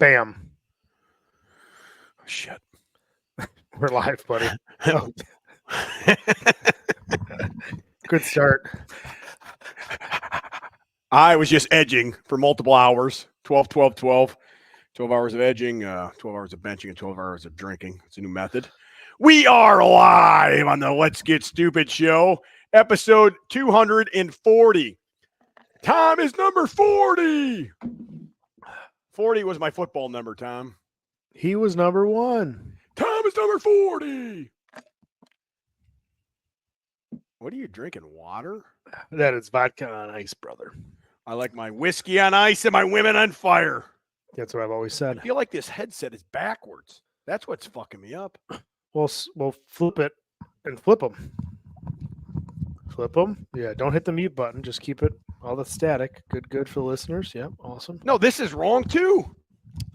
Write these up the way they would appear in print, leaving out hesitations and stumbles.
Bam. Oh, shit. We're live, buddy. Oh. Good start. I was just edging for multiple hours. 12, 12, 12. 12 hours of edging, 12 hours of benching, and 12 hours of drinking. It's a new method. We are live on the Let's Get Stupid show, episode 240. Tom is number 40. 40 was my football number, Tom. He was number 1. Tom is number 40. What are you drinking? Water? That is vodka on ice, brother. I like my whiskey on ice and my women on fire. That's what I've always said. I feel like this headset is backwards. That's what's fucking me up. We'll flip it and flip them. Flip them. Yeah, don't hit the mute button. Just keep it all the static. Good for the listeners. Yep, awesome. No, this is wrong too.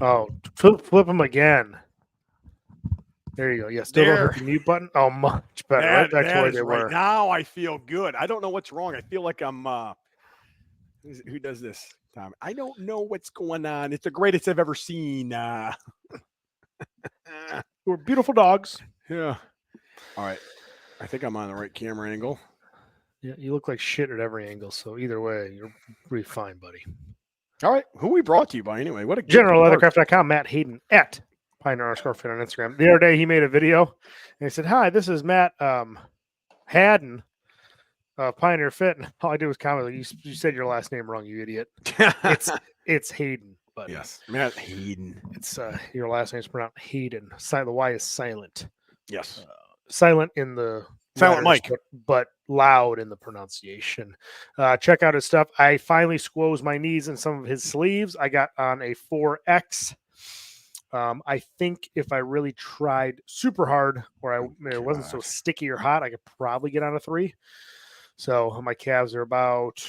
Oh, flip them again. There you go. Yeah, still don't hit the mute button. Oh, much better. Right back to where they were. Now I feel good. I don't know what's wrong. I feel like I'm who does this, Tom? I don't know what's going on. It's the greatest I've ever seen. We're beautiful dogs. Yeah. All right. I think I'm on the right camera angle. Yeah, you look like shit at every angle. So either way, you're pretty fine, buddy. All right. Who we brought to you by anyway? What a GeneralLeathercraft.com, Matt Hayden at Pioneer_Fit on Instagram. The other day he made a video and he said, "Hi, this is Matt Haddon of Pioneer Fit." And all I did was comment, you said your last name wrong, you idiot. It's Hayden. But yes, Matt Hayden. It's your last name is pronounced Hayden. The Y is silent. Yes. Silent in the silent letters, Mike, but loud in the pronunciation. Check out his stuff. I finally squoze my knees in some of his sleeves. I got on a 4X. I think if I really tried super hard or it wasn't so sticky or hot, I could probably get on a 3. So my calves are about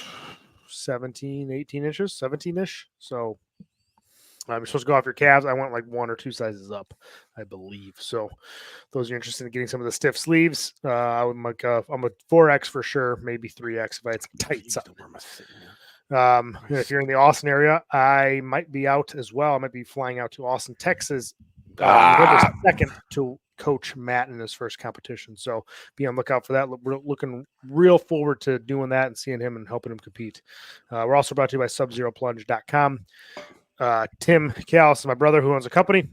17, 18 inches, 17-ish. So you're supposed to go off your calves. I went like 1 or 2 sizes up, I believe. So those are interested in getting some of the stiff sleeves. I'm a 4X for sure, maybe 3X if I had some tights up. If you're in the Austin area, I might be out as well. I might be flying out to Austin, Texas, November 2nd to coach Matt in his first competition. So be on the lookout for that. We're looking real forward to doing that and seeing him and helping him compete. We're also brought to you by SubZeroPlunge.com. Tim Callis is my brother who owns a company.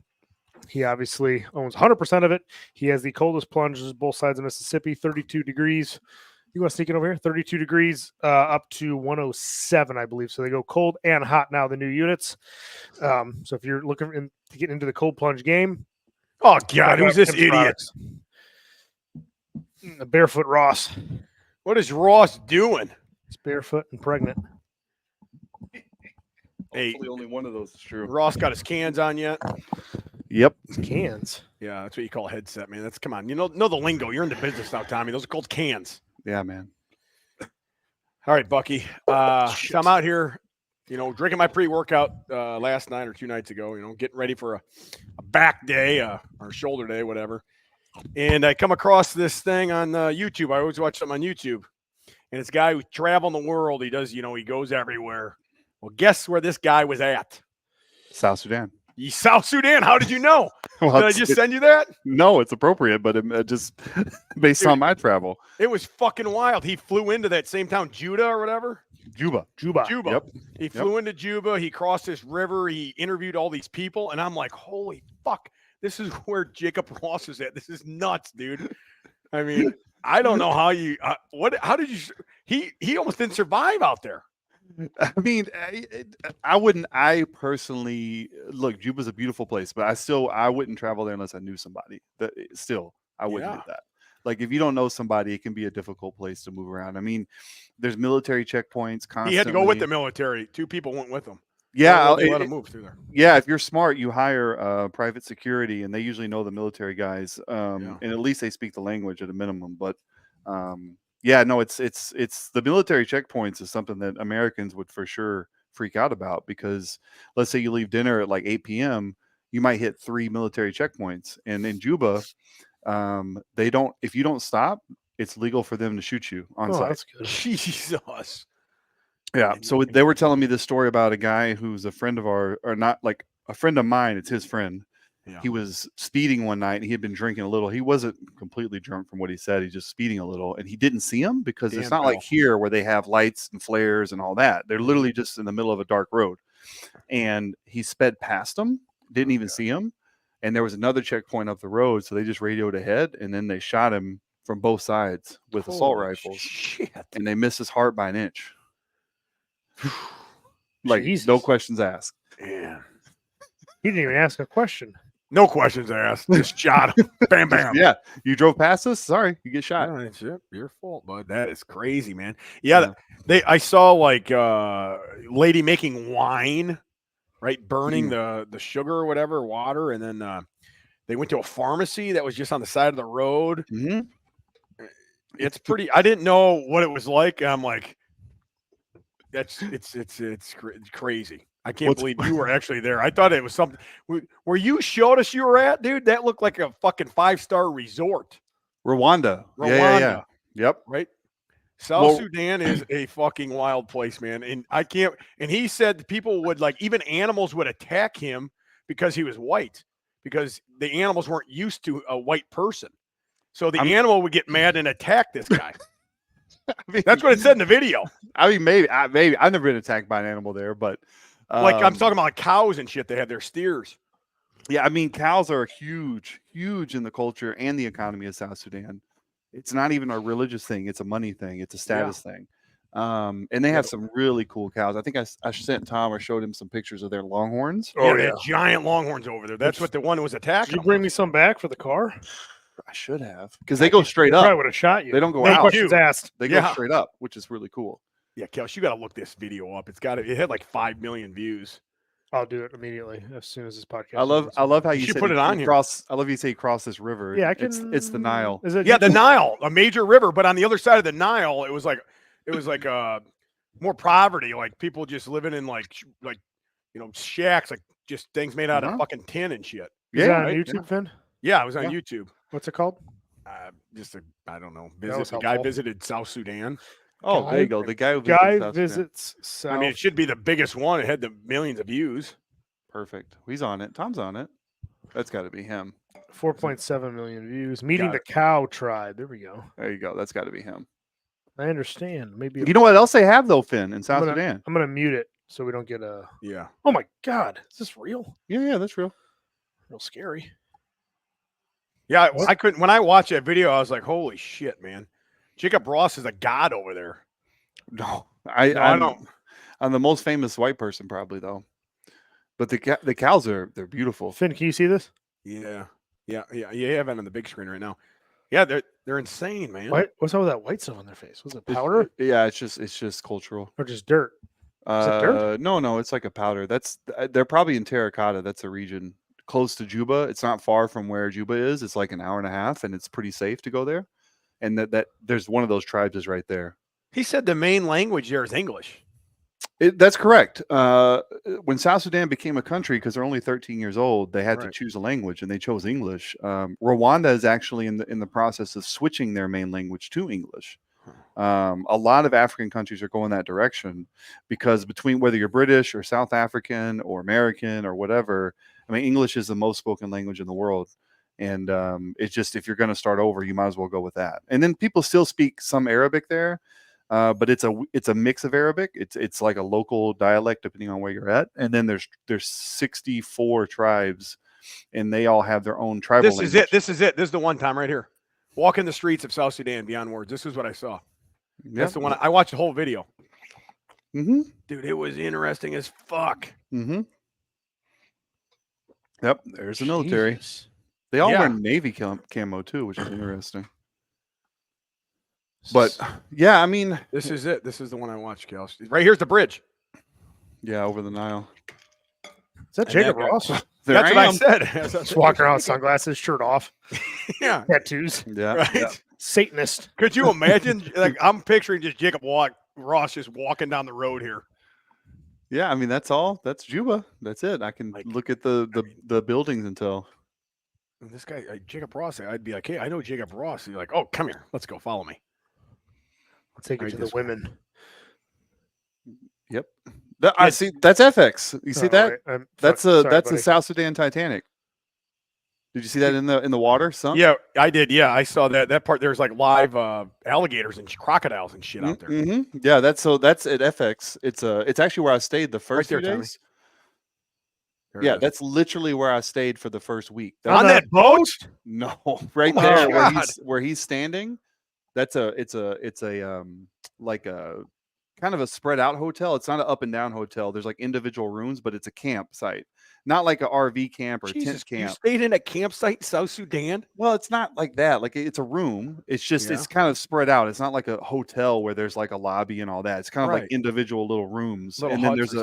He obviously owns 100% of it. He has the coldest plunges both sides of Mississippi, 32 degrees. You want to sneak it over here? 32 degrees up to 107, I believe. So they go cold and hot now, the new units. So if you're looking to get into the cold plunge game. Oh, God, who's this idiot? Barefoot Ross. What is Ross doing? He's barefoot and pregnant. Hey, hopefully only one of those is true. Ross got his cans on yet? Yep. His cans? Yeah, that's what you call a headset, man. Come on. You know the lingo. You're in the business now, Tommy. Those are called cans. Yeah, man. All right, Bucky. So I'm out here, drinking my pre-workout last night or 2 nights ago, getting ready for a back day or shoulder day, whatever. And I come across this thing on YouTube. I always watch something on YouTube. And it's a guy who travels the world. He does, he goes everywhere. Well, guess where this guy was at? South Sudan. South Sudan. How did you know? Well, did I just send you that? No, it's appropriate, but it just based on my travel. It was fucking wild. He flew into that same town, Judah or whatever. Juba. Yep. He flew into Juba. He crossed this river. He interviewed all these people. And I'm like, holy fuck. This is where Jacob Ross is at. This is nuts, dude. I mean, I don't know how you, how did you, he almost didn't survive out there. I mean, I personally look, Juba's a beautiful place, but I wouldn't travel there unless I knew somebody. I wouldn't do that. Like, if you don't know somebody, it can be a difficult place to move around. I mean, there's military checkpoints constantly. He had to go with the military. 2 people went with him. Yeah. They let him move through there. Yeah. If you're smart, you hire private security, and they usually know the military guys. And at least they speak the language at a minimum. But yeah, no, it's the military checkpoints is something that Americans would for sure freak out about, because let's say you leave dinner at like 8 p.m., you might hit 3 military checkpoints. And in Juba, if you don't stop, it's legal for them to shoot you on site. That's good. Jesus. Yeah. So they were telling me this story about a guy who's a friend of ours, or not like a friend of mine. It's his friend. Yeah. He was speeding one night and he had been drinking a little. He wasn't completely drunk from what he said. He's just speeding a little, and he didn't see him because it's not like here where they have lights and flares and all that. They're literally just in the middle of a dark road, and he sped past him, didn't even see him. And there was another checkpoint up the road. So they just radioed ahead, and then they shot him from both sides with assault rifles. Shit. And they missed his heart by an inch. Like, Jesus. no questions asked. Yeah. He didn't even ask a question. No questions asked. Just shot him. Bam, bam. Yeah. You drove past us? Sorry, you get shot. No, it's your fault, bud. That is crazy, man. Yeah. I saw like lady making wine, right? Burning the sugar or whatever, water. And then they went to a pharmacy that was just on the side of the road. Mm-hmm. It's pretty, I didn't know what it was like. I'm like, it's crazy. I can't believe you were actually there. I thought it was something where you showed us you were at, dude. That looked like a fucking 5-star resort. Rwanda. Yeah. Yep. Right. South Sudan is a fucking wild place, man. And and he said people would even animals would attack him because he was white, because the animals weren't used to a white person. So the animal would get mad and attack this guy. That's what it said in the video. I mean, maybe I've never been attacked by an animal there, but I'm talking about cows and shit. They have their steers. Yeah, I mean, cows are huge in the culture and the economy of South Sudan. It's not even a religious thing; it's a money thing. It's a status thing. And they have some really cool cows. I think I sent Tom or showed him some pictures of their longhorns. They had giant longhorns over there. That's what the one was attacking. Did you bring me some back for the car? I should have, because they go straight up. I would have shot you. They don't go no out. Questions asked. They go straight up, which is really cool. Yeah, Kels, you got to look this video up. It had like 5 million views. I'll do it immediately as soon as this podcast. I love how you said put it on here. I love you say cross this river. Yeah, it's the Nile. Is it? Yeah, the Nile, a major river, but on the other side of the Nile, it was like more poverty, like people just living in like shacks, like just things made out of fucking tin and shit. Is that on YouTube, Finn? Yeah, it was on YouTube. What's it called? I don't know. The guy visited South Sudan. Oh, there you go. The guy who visits South. I mean, it should be the biggest one. It had the millions of views. Perfect. He's on it. Tom's on it. That's got to be him. 4.7 million views. Meeting the cow tribe. There we go. There you go. That's got to be him. I understand. Maybe you know what else they have though, Finn, in South Sudan? I'm gonna mute it so we don't get a. Yeah. Oh my God, is this real? Yeah, that's real. Real scary. Yeah, I couldn't. When I watched that video, I was like, "Holy shit, man! Jacob Ross is a god over there." No, I don't. I'm the most famous white person probably though. But the cows they're beautiful. Finn, can you see this? Yeah. You have it on the big screen right now. Yeah, they're insane, man. What's up with that white stuff on their face? Was it powder? Yeah, it's just cultural. Or just dirt? Is it dirt? No, it's like a powder. They're probably in Terracotta. That's a region close to Juba. It's not far from where Juba is. It's like an hour and a half, and it's pretty safe to go there. And that there's one of those tribes is right there. He said the main language there is English. That's correct. When South Sudan became a country, because they're only 13 years old, they had to choose a language, and they chose English. Rwanda is actually in the process of switching their main language to English. A lot of African countries are going that direction because between whether you're British or South African or American or whatever, I mean, English is the most spoken language in the world. And it's just, if you're going to start over, you might as well go with that. And then people still speak some Arabic there. But it's a mix of Arabic. It's like a local dialect depending on where you're at. And then there's 64 tribes, and they all have their own tribal language. This is it. This is the one time right here. Walking the streets of South Sudan beyond words. This is what I saw. Yep. That's the one. I watched the whole video. Mm-hmm. Dude, it was interesting as fuck. Mm-hmm. Yep. There's the military. They all wear Navy camo too, which is interesting. But yeah, I mean, this is it. This is the one I watched, Kel. Right here's the bridge. Yeah, over the Nile. Is that Jacob Ross? That's what I said. Just walking around with sunglasses, shirt off. Yeah. Tattoos. Yeah. Right. Yeah. Satanist. Could you imagine? I'm picturing just Jacob Ross just walking down the road here. Yeah, I mean that's all. That's Juba. That's it. I can look at the buildings and tell. This guy, Jacob Ross, I'd be like, hey, I know Jacob Ross. He's like, oh, come here. Let's go. Follow me. I'll take you to the women. Yep. I see. That's FX. You see that? Right. That's buddy. a South Sudan Titanic. Did you see that in the water? Sunk? Yeah, I did. Yeah, I saw that part. There's like live alligators and crocodiles and shit out there. Mm-hmm. Yeah, that's at FX. It's actually where I stayed the first Right there, few days. Yeah, that's literally where I stayed for the first week. On that boat? No, right Oh, there God. where he's standing. It's a like a kind of a spread out hotel. It's not an up and down hotel. There's like individual rooms, but it's a campsite, not like an RV camp or Jesus, tent camp. You stayed in a campsite in South Sudan? Well, it's not like that. Like it's a room. It's just Yeah. it's kind of spread out. It's not like a hotel where there's like a lobby and all that. It's kind of like individual little rooms. Little and then huts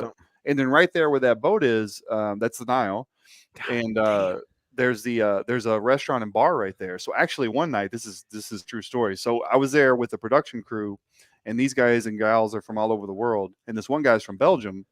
and then right there where that boat is, that's the Nile. God, and there's a restaurant and bar right there. So actually one night, this is a true story. So I was there with the production crew, and these guys and gals are from all over the world. And this one guy's from Belgium,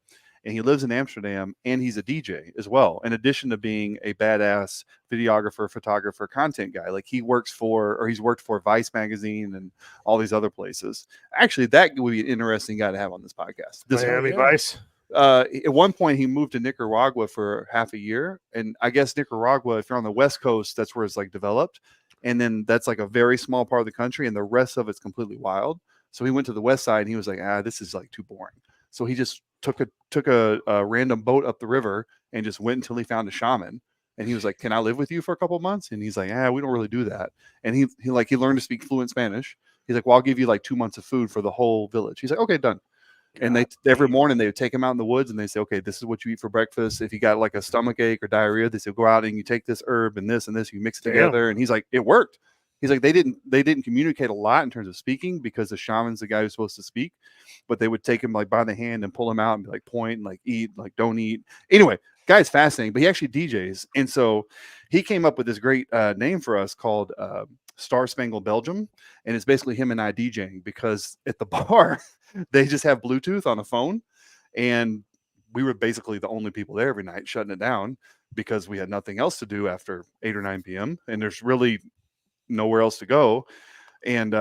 and he lives in Amsterdam, and he's a DJ as well. In addition to being a badass videographer, photographer, content guy, like he's worked for Vice magazine and all these other places. Actually, that would be an interesting guy to have on this podcast. Miami Vice. At one point he moved to Nicaragua for half a year, and I guess Nicaragua, if you're on the West Coast, that's where it's like developed, and then that's like a very small part of the country, and the rest of it's completely wild. So he went to the west side, and he was like, this is like too boring. So he just took a random boat up the river and just went until he found a shaman, and he was like, "Can I live with you for a couple of months?" And he's like, "We don't really do that." And he learned to speak fluent Spanish. He's like, "Well, I'll give you like 2 months of food for the whole village." He's like, "Okay, done." And every morning they would take him out in the woods, and they say, "Okay, this is what you eat for breakfast. If you got like a stomach ache or diarrhea, they say go out and you take this herb and this, you mix it together." And he's like, "It worked." He's like, they didn't communicate a lot in terms of speaking, because the shaman's the guy who's supposed to speak, but they would take him like by the hand and pull him out and be like, point and like eat, like don't eat. Anyway, guy's fascinating, but he actually DJs. And so he came up with this great name for us called Star Spangled Belgium. And it's basically him and I DJing, because at the bar, they just have Bluetooth on a phone. And we were basically the only people there every night, shutting it down because we had nothing else to do after 8 or 9 p.m. And there's really nowhere else to go. And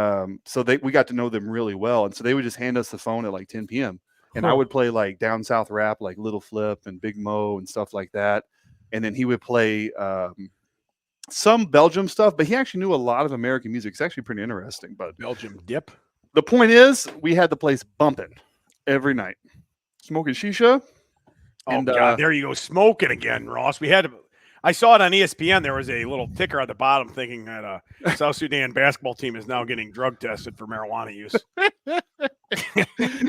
so we got to know them really well. And so they would just hand us the phone at like 10 p.m. And I would play like down south rap, like Little Flip and Big Mo and stuff like that. And then he would play some Belgium stuff, but he actually knew a lot of American music. It's actually pretty interesting. But Belgium dip. The point is, we had the place bumping every night, smoking shisha. And God, there you go, smoking again, Ross. I saw it on ESPN. There was a little ticker at the bottom thinking that South Sudan basketball team is now getting drug tested for marijuana use.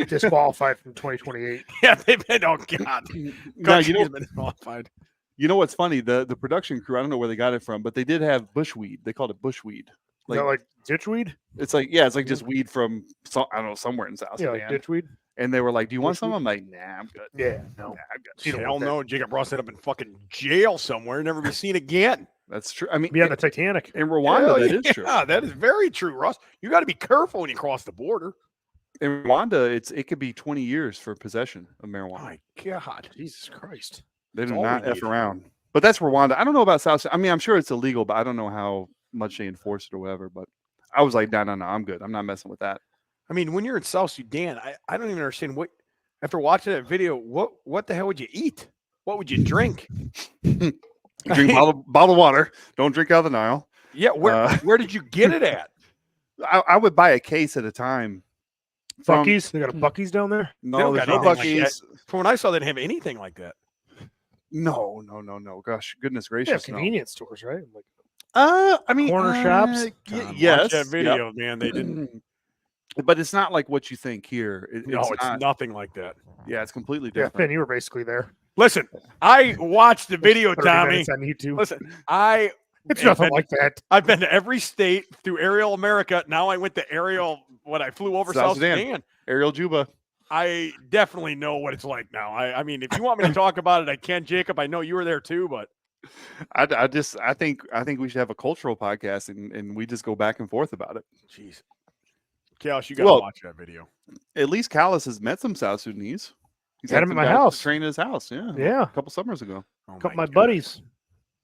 Disqualified from 2028. Yeah, they've been. Oh God, now, been disqualified. You know what's funny? The production crew, I don't know where they got it from, but they did have bushweed. They called it bushweed. Like ditchweed? It's like just weed from I don't know, somewhere in South Sudan. Like ditchweed. And they were like, "Do you want some?" I'm like, "Nah, I'm good." Yeah, no, I'm good. Hell no, Jacob Ross ended up in fucking jail somewhere, never be seen again. That's true. I mean, be on the Titanic in Rwanda. That is true. Yeah, that is very true, Ross. You got to be careful when you cross the border. In Rwanda, it could be 20 years for possession of marijuana. My God, Jesus Christ! They do not F around. But that's Rwanda. I don't know about South Sudan. I mean, I'm sure it's illegal, but I don't know how much they enforce it or whatever. But I was like, no, I'm good. I'm not messing with that. I mean, when you're in South Sudan, I don't even understand what. After watching that video, what the hell would you eat? What would you drink? Drink bottled water. Don't drink out of the Nile. Yeah, where did you get it at? I would buy a case at a time. Buc-ee's? They got a Buc-ee's down there? No, there's no Buc-ee's. From when I saw, they didn't have anything like that. No. Gosh, goodness gracious. Convenience stores, right? Like, I mean, corner shops. Yes, that video, man. They didn't. But it's not like what you think here. It's nothing like that. Yeah, it's completely different. Yeah, Finn, you were basically there. Listen, I watched the video, Tommy. On YouTube. Listen, it's nothing like that. I've been to every state through Aerial America. Now I went to Aerial. I flew over South Sudan. Aerial Juba. I definitely know what it's like now. I mean, if you want me to talk about it, I can, Jacob. I know you were there too, but I think we should have a cultural podcast and we just go back and forth about it. Jeez. Callis, you got to watch that video. At least Callis has met some South Sudanese. He's had him at my house. Trained at his house, yeah. A couple summers ago. A couple of my buddies.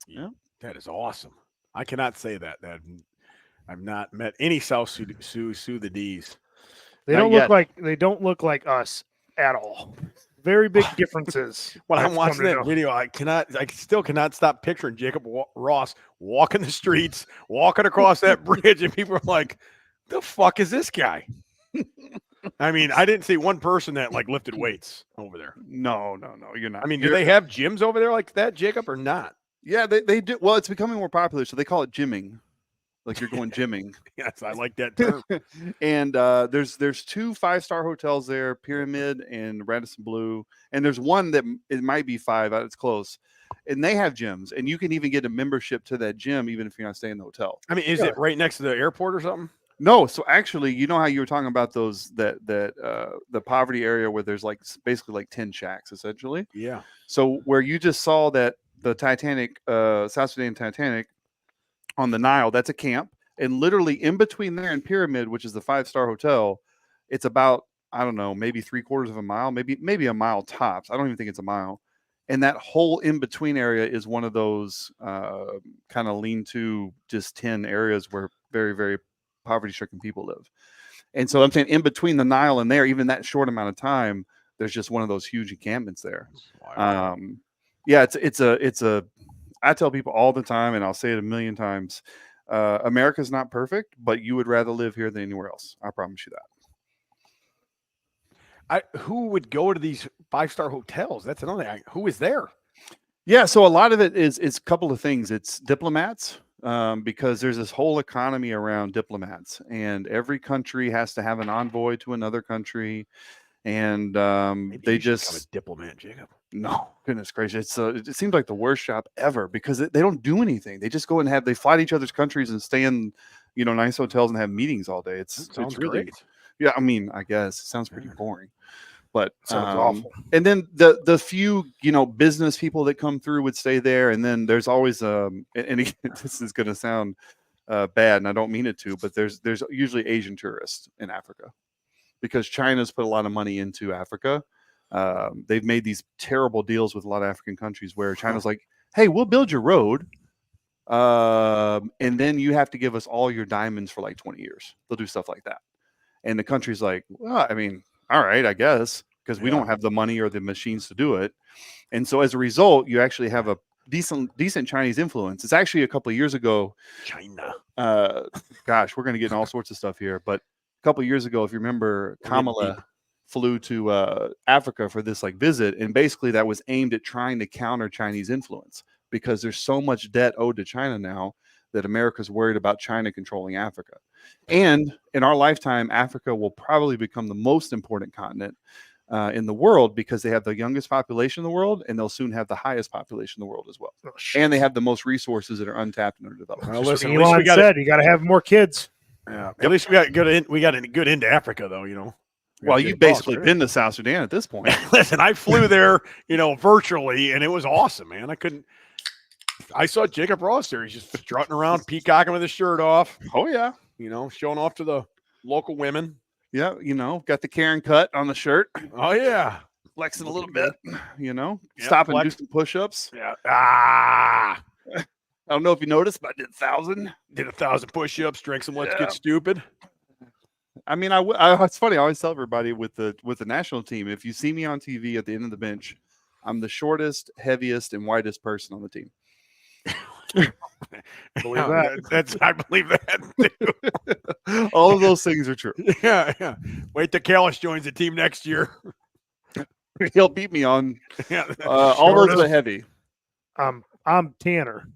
Yeah, that is awesome. I cannot say that I've not met any South Sudanese. They don't look like us at all. Very big differences. When I'm I've watching come to that know. video, I still cannot stop picturing Jacob Ross walking the streets, walking across that bridge, and people are like, "The fuck is this guy?" I mean, I didn't see one person that like lifted weights over there. No, you're not. I mean, do they have gyms over there like that, Jacob, or not? Yeah, they do. Well, it's becoming more popular, so they call it gymming. Like you're going gymming. Yes, I like that term. And there's 2 5-star hotels there, Pyramid and Radisson Blue, and there's one that it might be 5. It's close, and they have gyms, and you can even get a membership to that gym even if you're not staying in the hotel. I mean, is it right next to the airport or something? No, so actually, you know how you were talking about those the poverty area where there's like basically like 10 shacks essentially. Yeah. So where you just saw that the Titanic, South Sudan Titanic on the Nile, that's a camp. And literally in between there and Pyramid, which is the 5-star hotel, it's about, I don't know, maybe 3/4 of a mile, maybe a mile tops. I don't even think it's a mile. And that whole in-between area is one of those kind of lean-to just 10 areas where very, very poverty-stricken people live. And so I'm saying in between the Nile and there, even that short amount of time, there's just one of those huge encampments there. Wow. Yeah, it's a I tell people all the time, and I'll say it a million times, America's not perfect, but you would rather live here than anywhere else. I promise you that. Who would go to these 5-star hotels? That's another thing. Who is there? Yeah, so a lot of it is a couple of things. It's diplomats, because there's this whole economy around diplomats, and every country has to have an envoy to another country, and they just become a diplomat, Jacob. No, goodness gracious, it seems like the worst job ever because they don't do anything. They just go and they fly to each other's countries and stay in nice hotels and have meetings all day. It's really great. Yeah, I mean, I guess it sounds pretty boring. But sounds awful. And then the few business people that come through would stay there, and then there's always and again, this is going to sound bad, and I don't mean it to, but there's usually Asian tourists in Africa because China's put a lot of money into Africa. They've made these terrible deals with a lot of African countries where China's like, "Hey, we'll build your road, and then you have to give us all your diamonds for like 20 years." They'll do stuff like that, and the country's like, "Well, I mean, all right, I guess." Because we don't have the money or the machines to do it. And so as a result, you actually have a decent Chinese influence. It's actually a couple of years ago. China. Gosh, we're going to get in all sorts of stuff here. But a couple of years ago, if you remember, Kamala flew to Africa for this visit. And basically that was aimed at trying to counter Chinese influence because there's so much debt owed to China now that America's worried about China controlling Africa. And in our lifetime, Africa will probably become the most important continent in the world because they have the youngest population in the world, and they'll soon have the highest population in the world as well. Oh, and they have the most resources that are untapped and underdeveloped. Well, listen, Elon said you got to have more kids. Yeah, at least we got a good into Africa, though. Well, you've basically been to South Sudan at this point. Listen, I flew there, virtually, and it was awesome, man. I saw Jacob Ross there. He's just strutting around, peacocking with his shirt off. Oh yeah, showing off to the local women. Yeah, got the Karen cut on the shirt. Oh yeah, flexing a little bit. Stop and do some push-ups. Yeah. I don't know if you noticed, but I did 1,000. Did 1,000 push-ups. Drank some Let's Get Stupid. I mean, it's funny. I always tell everybody with the national team, if you see me on TV at the end of the bench, I'm the shortest, heaviest, and whitest person on the team. Believe that. I believe that too. All of those things are true. Yeah. Wait till Callis joins the team next year. He'll beat me on all those that heavy. I'm Tanner.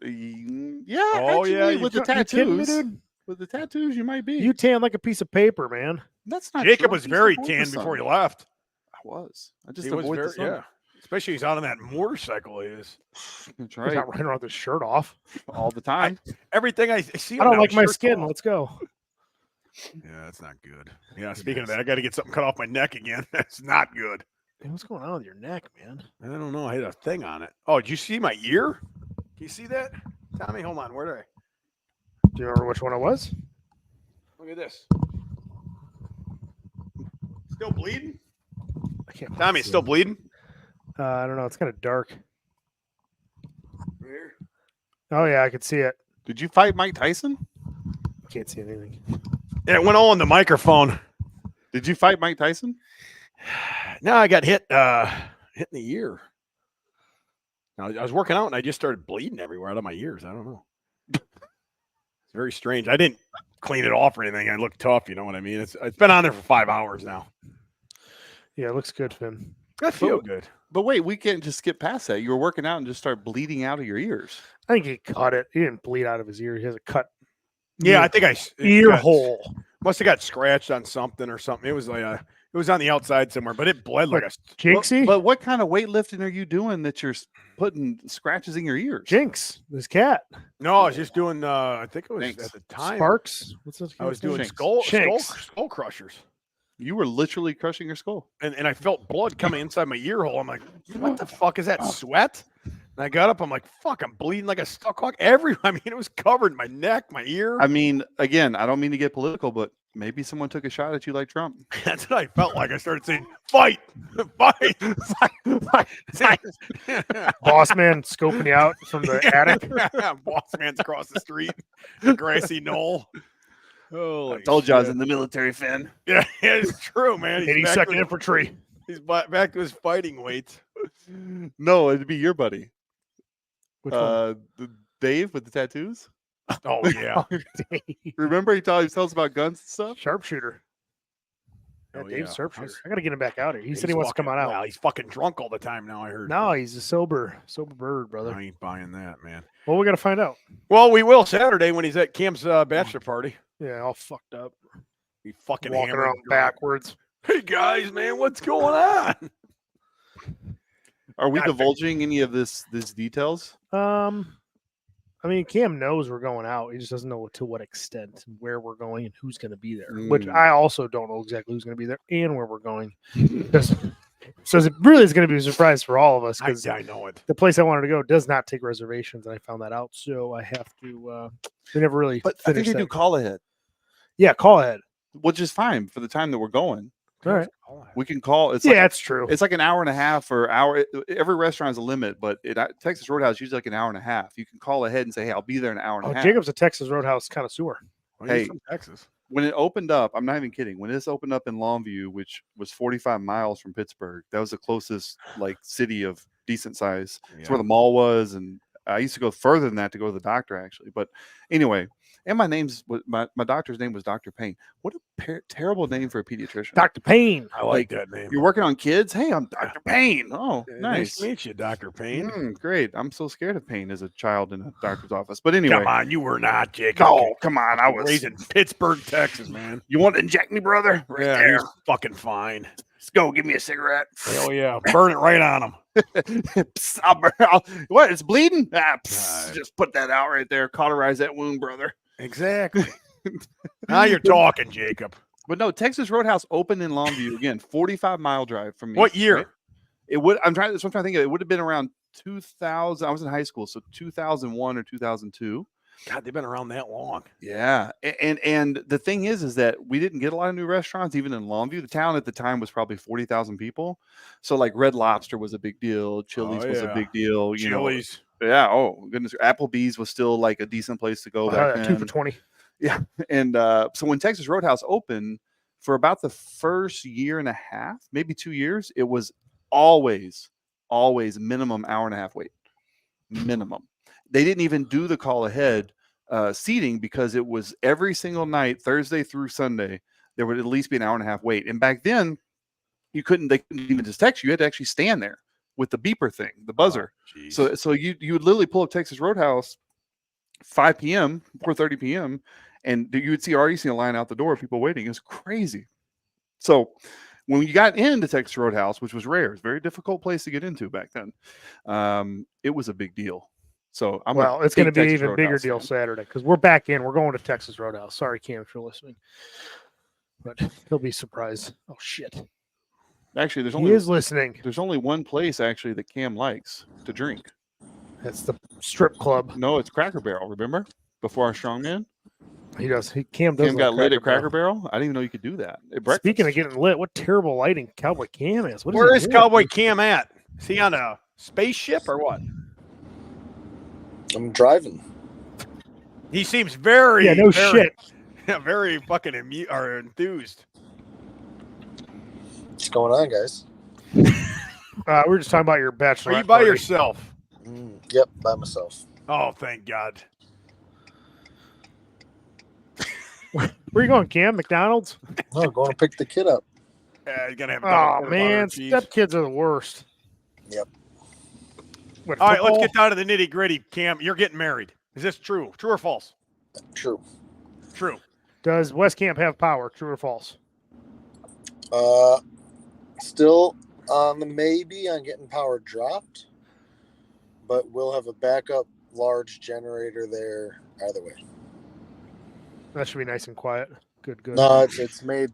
Yeah. Oh actually, yeah. With the tattoos, dude? With the tattoos, you might be. You tan like a piece of paper, man. That's not. Jacob was very tan before he left. I was. I just avoid the sun. Yeah. Especially he's out on that motorcycle. He is. That's right. He's not running around with his shirt off all the time. Everything I see. I don't like my skin. Off. Let's go. Yeah, that's not good. Yeah. Speaking of that, I got to get something cut off my neck again. That's not good. Hey, what's going on with your neck, man? I don't know. I had a thing on it. Oh, did you see my ear? Can you see that? Tommy, hold on. Where did I? Do you remember which one it was? Look at this. Still bleeding? I can't. Tommy, it's still bleeding? I don't know. It's kind of dark. Right here. Oh, yeah. I could see it. Did you fight Mike Tyson? Can't see anything. Yeah, it went all on the microphone. Did you fight Mike Tyson? Now I got hit in the ear. Now, I was working out and I just started bleeding everywhere out of my ears. I don't know. It's very strange. I didn't clean it off or anything. I look tough, you know what I mean? It's been on there for 5 hours now. Yeah, it looks good, Finn. I feel good. But wait, we can't just skip past that. You were working out and just start bleeding out of your ears. I think he cut it. He didn't bleed out of his ear. He has a cut. Yeah, I think ear hole. Must have got scratched on something or something. It was like it was on the outside somewhere, but it bled like a Jinxie. But what kind of weightlifting are you doing that you're putting scratches in your ears? Jinx, this cat. No, I was just doing. I think it was Thanks. at the time. Sparks. What's this? I was doing Shanks. skull crushers. You were literally crushing your skull. And I felt blood coming inside my ear hole. I'm like, what the fuck is that? Sweat? And I got up. I'm like, fuck, I'm bleeding like a stuck hog. I mean, it was covered. My neck, my ear. I mean, again, I don't mean to get political, but maybe someone took a shot at you like Trump. That's what I felt like. I started saying, fight, fight, fight. Boss man scoping you out from the attic. Boss man's across the street, the grassy knoll. I told you I was in the military, Finn. Yeah, it's true, man. 82nd Infantry. He's back to his fighting weights. No, it'd be your buddy. Which one? Dave with the tattoos. Oh, yeah. Remember he tells us about guns and stuff? Sharpshooter. Yeah, Oh, Dave's yeah. sharpshooter. I got to get him back out here. He said he He's wants to come on out. Well, he's fucking drunk all the time now, I heard. No, he's a sober bird, brother. I ain't buying that, man. Well, we got to find out. Well, we will Saturday when he's at Cam's bachelor party. Yeah, all fucked up. He fucking Walking hammered around drunk. backwards. Hey, guys, man, what's going on? Are we God, divulging any of these details? I mean, Cam knows we're going out. He just doesn't know to what extent, and where we're going, and who's going to be there. Which I also don't know exactly who's going to be there and where we're going. So it really is going to be a surprise for all of us because I know it. the place I wanted to go does not take reservations, and I found that out. So I have to. We never really. But I think they do call ahead, Yeah, call ahead. which is fine for the time that we're going. All right. We can call. It's Yeah, like, that's true. it's like an hour and a half or hour. Every restaurant has a limit, but Texas Roadhouse is usually like an hour and a half. You can call ahead and say, "Hey, I'll be there in an hour and a half." Jacob's a Texas Roadhouse connoisseur. Well, Hey. he's from Texas. When it opened up, I'm not even kidding. When this opened up in Longview, which was 45 miles from Pittsburgh, that was the closest like city of decent size. It's where the mall was, and I used to go further than that to go to the doctor actually. But anyway, and my doctor's name was Dr. Payne. What a terrible name for a pediatrician. Dr. Payne. I like that name. You're working on kids. Hey, I'm Dr. Payne. Oh, Nice nice. to meet you, Dr. Payne. Great. I'm so scared of pain as a child in a doctor's office. But anyway, Come on, you were not, Jacob. oh come on, I was. raised in Pittsburgh, Texas, man. You want to inject me, brother? Right Yeah, there. he's fucking fine. Let's go. Give me a cigarette. Hell yeah, burn it right on him. Psst, what? It's bleeding? God. Just put that out right there. Cauterize that wound, brother. Exactly. Now you're talking, Jacob. But no, Texas Roadhouse opened in Longview again. 45-mile drive from me. What year? Right? It would. That's what I'm trying to think of. It would have been around 2000. I was in high school, so 2001 or 2002. God, they've been around that long. Yeah, and the thing is that we didn't get a lot of new restaurants even in Longview. The town at the time was probably 40,000 people, so like Red Lobster was a big deal, Chili's was a big deal. You Chili's. know, yeah. Oh goodness, Applebee's was still like a decent place to go back then. 2 for $20. Yeah, and so when Texas Roadhouse opened, for about the first year and a half, maybe 2 years, it was always minimum hour and a half wait, minimum. They didn't even do the call ahead seating because it was every single night, Thursday through Sunday, there would at least be an hour and a half wait. And back then, they couldn't even just text you. You had to actually stand there with the beeper thing, the buzzer. Oh, So you would literally pull up Texas Roadhouse 5 p.m., 4:30 p.m., and you would already see a line out the door of people waiting. It's crazy. So when you got into Texas Roadhouse, which was rare, it's a very difficult place to get into back then, it was a big deal. So It's going to be an even bigger Roadhouse deal fan. Saturday because we're back in. We're going to Texas Roadhouse. Sorry, Cam, if you're listening, but he'll be surprised. Oh shit! Actually, He is listening. there's only one place actually that Cam likes to drink. That's the strip club. No, it's Cracker Barrel. Remember before our strongman, He does. Cam does. Cam got lit at Cracker Barrel. I didn't even know you could do that. At breakfast. Speaking of getting lit, what terrible lighting Cowboy Cam is. What Where he is doing? Cowboy Cam at? Is he on a spaceship or what? I'm driving. He seems very, Yeah, no very, shit. very fucking enthused. What's going on, guys? We're just talking about your bachelor. Are you by yourself? Yep, by myself. Oh, thank God. Where are you going, Cam? McDonald's? No, going to pick the kid up. Yeah, you're gonna have. Oh man, stepkids are the worst. Yep. What, all right, let's football? get down to the nitty gritty. Cam, you're getting married. Is this true? True or false? True. True. Does Westcamp have power? True or false? Still on the maybe on getting power dropped, but we'll have a backup large generator there either way. That should be nice and quiet. Good. No, it's made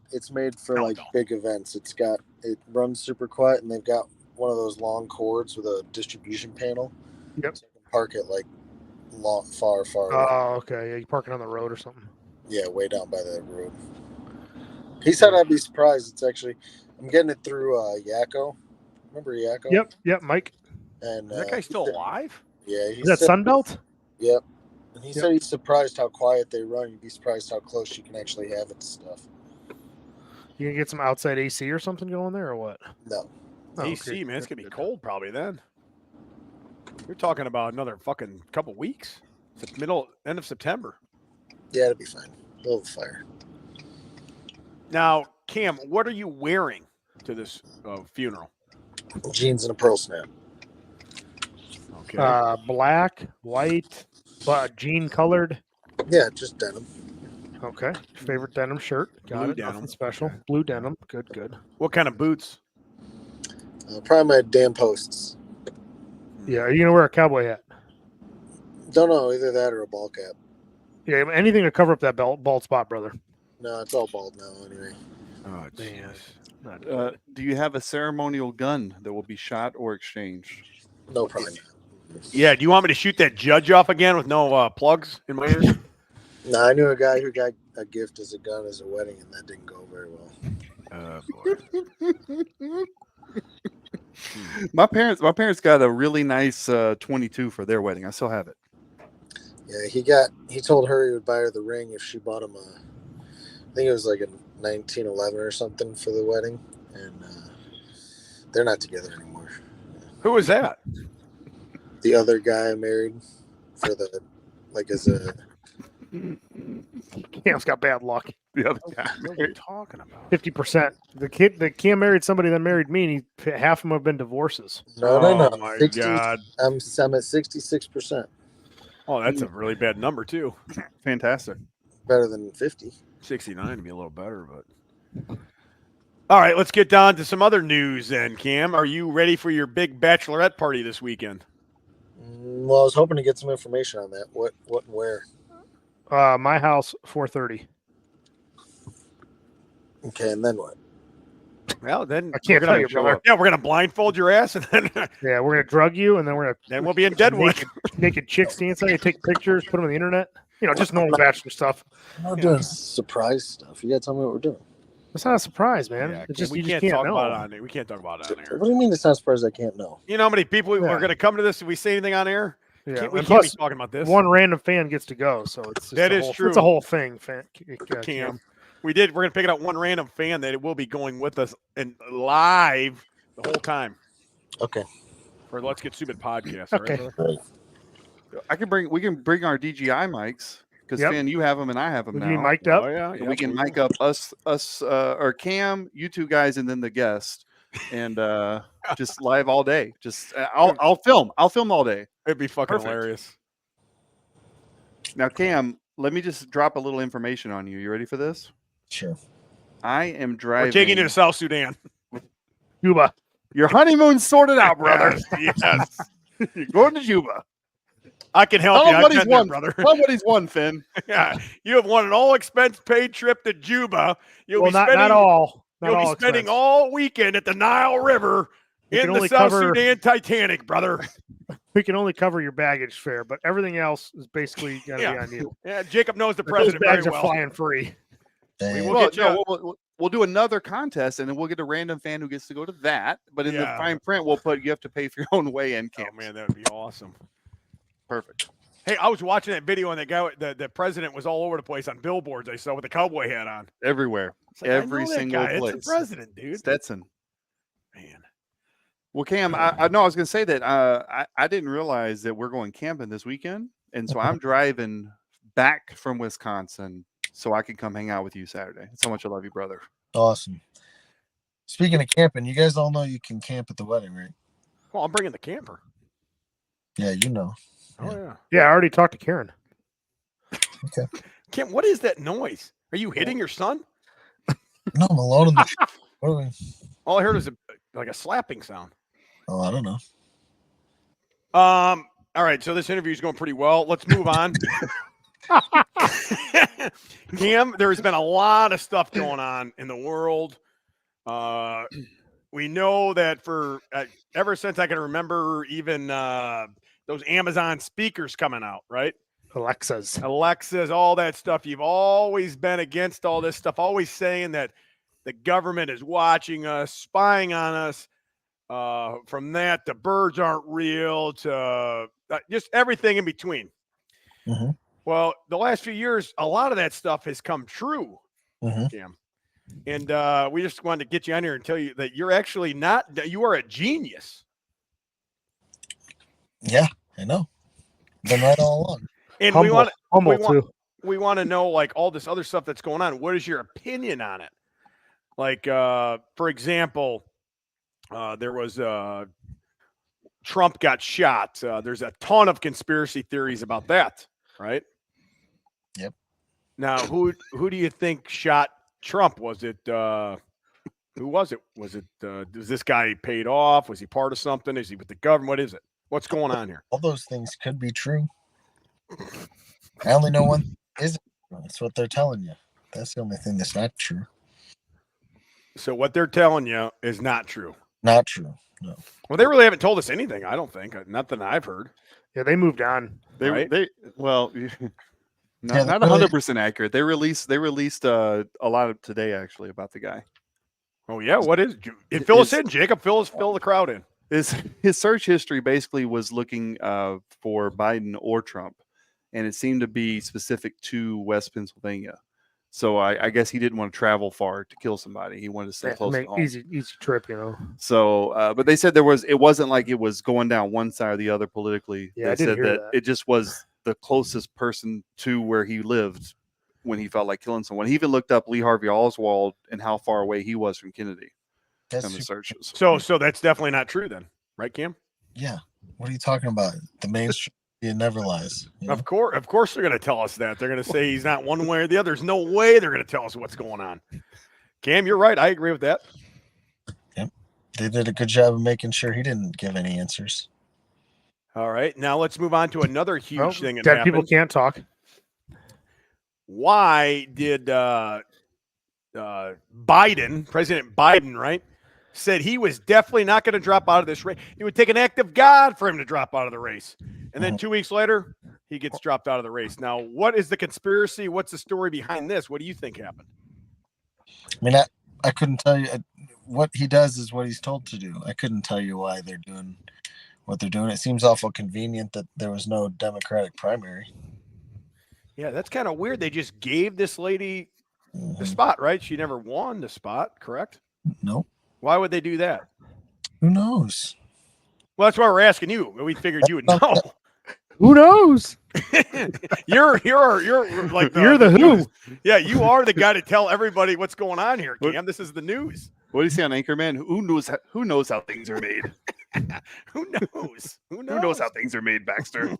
for big events. It runs super quiet, and they've got one of those long cords with a distribution panel. Yep. So you can park it far away. Oh, okay. Yeah, you park it on the road or something. Yeah, way down by the road. He said I'd be surprised. It's actually I'm getting it through Yakko. Remember Yakko? Yep, Mike. And is that guy still alive? Yeah. Is that Sunbelt? Yep. And he said he's surprised how quiet they run. You'd be surprised how close you can actually have it to stuff. You can get some outside AC or something going there or what? No. Oh, AC, okay. man, it's gonna be cold probably then. You're talking about another fucking couple weeks. It's end of September. Yeah, it'll be fine. They'll have a fire. Now, Cam, what are you wearing to this funeral? Jeans and a pearl snap. Okay. Black, white, jean colored. Yeah, just denim. Okay. Favorite denim shirt. Got Blue it. denim. Nothing special. Okay. Blue denim. Good. What kind of boots? Probably my damn posts. Yeah. Are you gonna wear a cowboy hat? Don't know, either that or a ball cap. Yeah. Anything to cover up that bald spot, brother. No, it's all bald now anyway. Oh, Man. Do you have a ceremonial gun that will be shot or exchanged? No problem. Yeah, do you want me to shoot that judge off again with no plugs in my ears? No, I knew a guy who got a gift as a gun as a wedding, and that didn't go very well. Boy. My parents got a really nice 22 for their wedding. I still have it. Yeah, he told her he would buy her the ring if she bought him I think it was like a 1911 or something for the wedding, and they're not together anymore. Who was that? The other guy I married for as a Cam's got bad luck. The other guy. What are you talking about? 50%. The Cam married somebody that married me, and half of them have been divorces. no. Oh my 60, God. I'm at 66%. Oh, that's a really bad number too. Fantastic. Better than 50. 69 would be a little better, but. All right, let's get down to some other news then, Cam. Are you ready for your big bachelorette party this weekend? Well, I was hoping to get some information on that. What and where? My house, 4:30. Okay, and then what? Well, then I can't tell you, brother. Yeah, we're gonna blindfold your ass, and then Yeah, we're gonna drug you, and then we'll be in Deadwood. Naked chicks dance. You take pictures, put them on the internet. Just normal bachelor stuff. I'm not doing surprise stuff. You gotta tell me what we're doing. It's not a surprise, man. Yeah, It's just we you can't just talk can't about know. it on air. We can't talk about it on air. What do you mean it's not a surprise I can't know? You know how many people Yeah. are going to come to this if we say anything on air? Yeah, We and can't plus, be talking about this. one random fan gets to go, so it's just That a is whole, true. It's a whole thing, fan. Cam. We're going to pick out one random fan that will be going with us and live the whole time Okay. for Let's Get Stupid podcast. Okay. Right, brother? We can bring our DJI mics because Yep. Finn, you have them and I have them Would now. you be mic'd up? Oh, yeah. And we can mic up us or Cam, you two guys, and then the guest, and just live all day. Just I'll film all day. It'd be fucking Perfect. hilarious. Now, Cam, let me just drop a little information on you. You ready for this? Sure. I am driving. We're taking you to South Sudan. Cuba. Your honeymoon's sorted out, brother. Yes. You're going to Cuba. I can help Tell you. him I've what he's been there, won, brother. Tell him what he's won, Finn. Yeah, you have won an all-expense paid trip to Juba. You'll Not all. Not You'll all be spending expense. all weekend at the Nile River We in can the only South cover- Sudan Titanic, brother. We can only cover your baggage fare, but everything else is basically going to Yeah. be on you. Yeah, Jacob knows the But those president very bags are well. flying free. We will Well, get you. no, we'll do another contest, and then we'll get a random fan who gets to go to that. But in the Yeah. fine print, we'll put you have to pay for your own way-in Oh camp. man, that would be awesome. Perfect. Hey, I was watching that video, and the guy, the president, was all over the place on billboards. I saw with the cowboy hat on. Everywhere, It's like, I every know that single guy. place. It's the president, dude. Stetson. Man. Well, Cam, I was going to say that I didn't realize that we're going camping this weekend, and so I'm driving back from Wisconsin so I can come hang out with you Saturday. That's how much I love you, brother. Awesome. Speaking of camping, you guys all know you can camp at the wedding, right? Well, I'm bringing the camper. Yeah, you know. Oh yeah. Yeah, I already talked to Karen. Okay. Kim, what is that noise? Are you hitting your son? No, I'm alone in the. What are we? All I heard is like a slapping sound. Oh, I don't know. All right, so this interview is going pretty well. Let's move on. Cam, there's been a lot of stuff going on in the world. We know that for ever since I can remember, even those Amazon speakers coming out, right? Alexas, all that stuff. You've always been against all this stuff, always saying that the government is watching us, spying on us. From that, the birds aren't real to just everything in between. Mm-hmm. Well, the last few years, a lot of that stuff has come true, Cam. And we just wanted to get you on here and tell you that you're actually not, you are a genius. Yeah, I know. Been right all along. And we want to know, like, all this other stuff that's going on. What is your opinion on it? Like, for example, there was Trump got shot. There's a ton of conspiracy theories about that, right? Yep. Now, who do you think shot Trump? Was it who was it? Was this guy paid off? Was he part of something? Is he with the government? What is it? What's going on here? All those things could be true. I only know one isn't. That's what they're telling you. That's the only thing that's not true. So what they're telling you is not true. Not true. No. Well, they really haven't told us anything. I don't think. Nothing I've heard. Yeah, they moved on. Right? Not 100% accurate. They released a lot of today actually about the guy. Oh yeah, what is it? Fill us in, Jacob. Fill the crowd in. His search history basically was looking for Biden or Trump, and it seemed to be specific to West Pennsylvania. So I guess he didn't want to travel far to kill somebody. He wanted to stay close to home. Easy trip, you know. So, but they said it wasn't like it was going down one side or the other politically. Yeah, they I didn't said hear that it just was the closest person to where he lived when he felt like killing someone. He even looked up Lee Harvey Oswald and how far away he was from Kennedy. That's the searches. So that's definitely not true then, right, Cam? Yeah. What are you talking about? The mainstream media never lies. You know? Of course they're going to tell us that. They're going to say he's not one way or the other. There's no way they're going to tell us what's going on. Cam, you're right. I agree with that. Yep. They did a good job of making sure he didn't give any answers. All right. Now let's move on to another huge thing that dead happened. people can't talk. Why did President Biden, right, said he was definitely not going to drop out of this race. It would take an act of God for him to drop out of the race. And then 2 weeks later, he gets dropped out of the race. Now, what is the conspiracy? What's the story behind this? What do you think happened? I mean, I couldn't tell you. What he does is what he's told to do. I couldn't tell you why they're doing what they're doing. It seems awful convenient that there was no Democratic primary. Yeah, that's kind of weird. They just gave this lady the spot, right? She never won the spot, correct? Nope. Why would they do that? Who knows? Well, that's why we're asking you. We figured you would know. Who knows? You're like you're the who. Yeah, you are the guy to tell everybody what's going on here, Cam. This is the news. What do you say on Anchorman? Who knows how things are made? Who knows? Who knows how things are made, Baxter?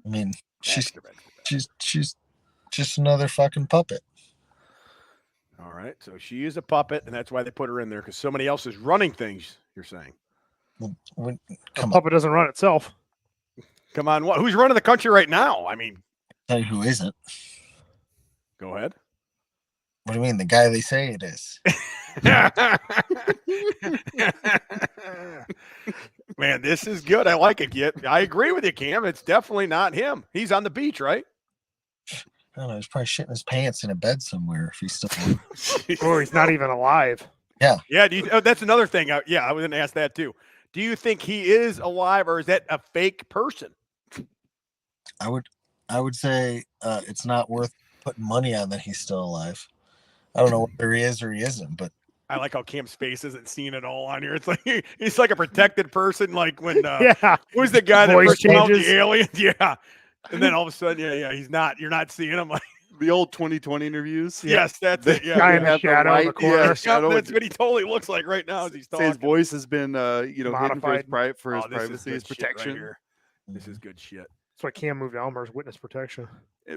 I mean, she's just another fucking puppet. All right, so she is a puppet, and that's why they put her in there, because somebody else is running things. You're saying? Well, A puppet doesn't run itself. Come on, who's running the country right now? I mean, tell you who isn't. Go ahead. What do you mean? The guy they say it is. Man, this is good. I like it. I agree with you, Cam. It's definitely not him. He's on the beach, right? I don't know. He's probably shitting his pants in a bed somewhere if he's still. Or he's not even alive. Yeah. Yeah. That's another thing. I was going to ask that too. Do you think he is alive, or is that a fake person? I would say it's not worth putting money on that he's still alive. I don't know whether he is or he isn't, but I like how Cam's face isn't seeing it all on here. It's like he's like a protected person, like when who's the guy that Voice first found changes. the aliens? Yeah. And then all of a sudden, he's not. You're not seeing him. Like, The old 2020 interviews. yes, that's it. Yeah, Guy They in the have shadow in the light- corner. yeah, Yep, shadow. that's what he totally looks like right now as he's Say his talking. voice has been, hidden for his, Modified. his Oh, this is privacy, his good shit right protection. here. This is good shit. That's why Cam moved to Elmer's witness protection.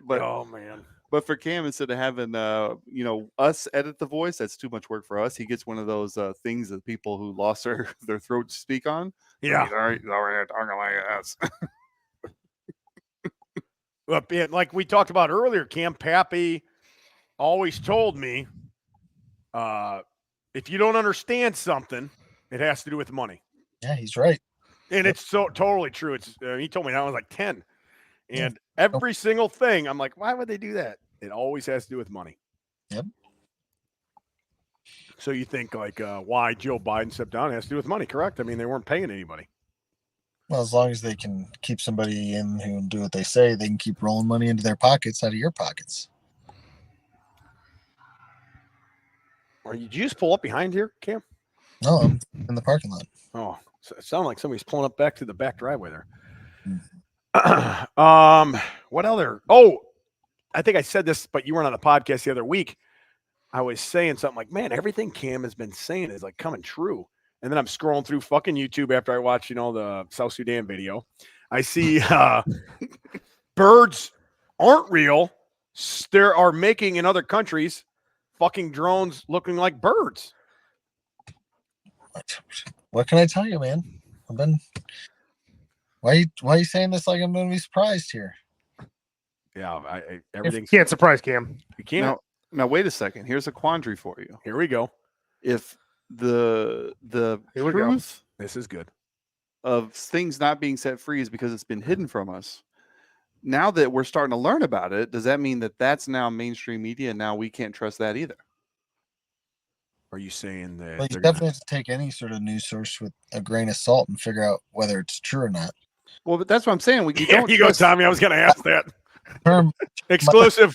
But Oh man. But for Cam, instead of having us edit the voice, that's too much work for us. He gets one of those things that people who lost their throat speak on. Yeah. He's already talking like this. Well, like we talked about earlier, Cam Pappy always told me, if you don't understand something, it has to do with money. Yeah, he's right. And it's so totally true. It's he told me that I was like 10. And every single thing, I'm like, why would they do that? It always has to do with money. Yep. So you think like why Joe Biden stepped down has to do with money, correct? I mean, they weren't paying anybody. Well, as long as they can keep somebody in who can do what they say, they can keep rolling money into their pockets out of your pockets. Or you just pull up behind here, Cam? No, I'm in the parking lot. Oh, so it sounded like somebody's pulling up back to the back driveway there. Mm. What other? Oh, I think I said this, but you weren't on the podcast the other week. I was saying something like, man, everything Cam has been saying is like coming true. And then I'm scrolling through fucking YouTube after I watch, the South Sudan video. I see birds aren't real. There are making in other countries fucking drones looking like birds. What can I tell you, man? Why are you saying this like I'm going to be surprised here? Yeah, everything's. Can't surprise Cam. You can't. Now wait a second. Here's a quandary for you. Here we go. If the Here we go. truth This is good. of things not being set free is because it's been hidden from us. Now that we're starting to learn about it, does that mean that that's now mainstream media and now we can't trust that either? Are you saying that? Well, you definitely have to take any sort of news source with a grain of salt and figure out whether it's true or not. Well, but that's what I'm saying. You Here don't you go, trust- Tommy. I was going to ask that. Term, Exclusive.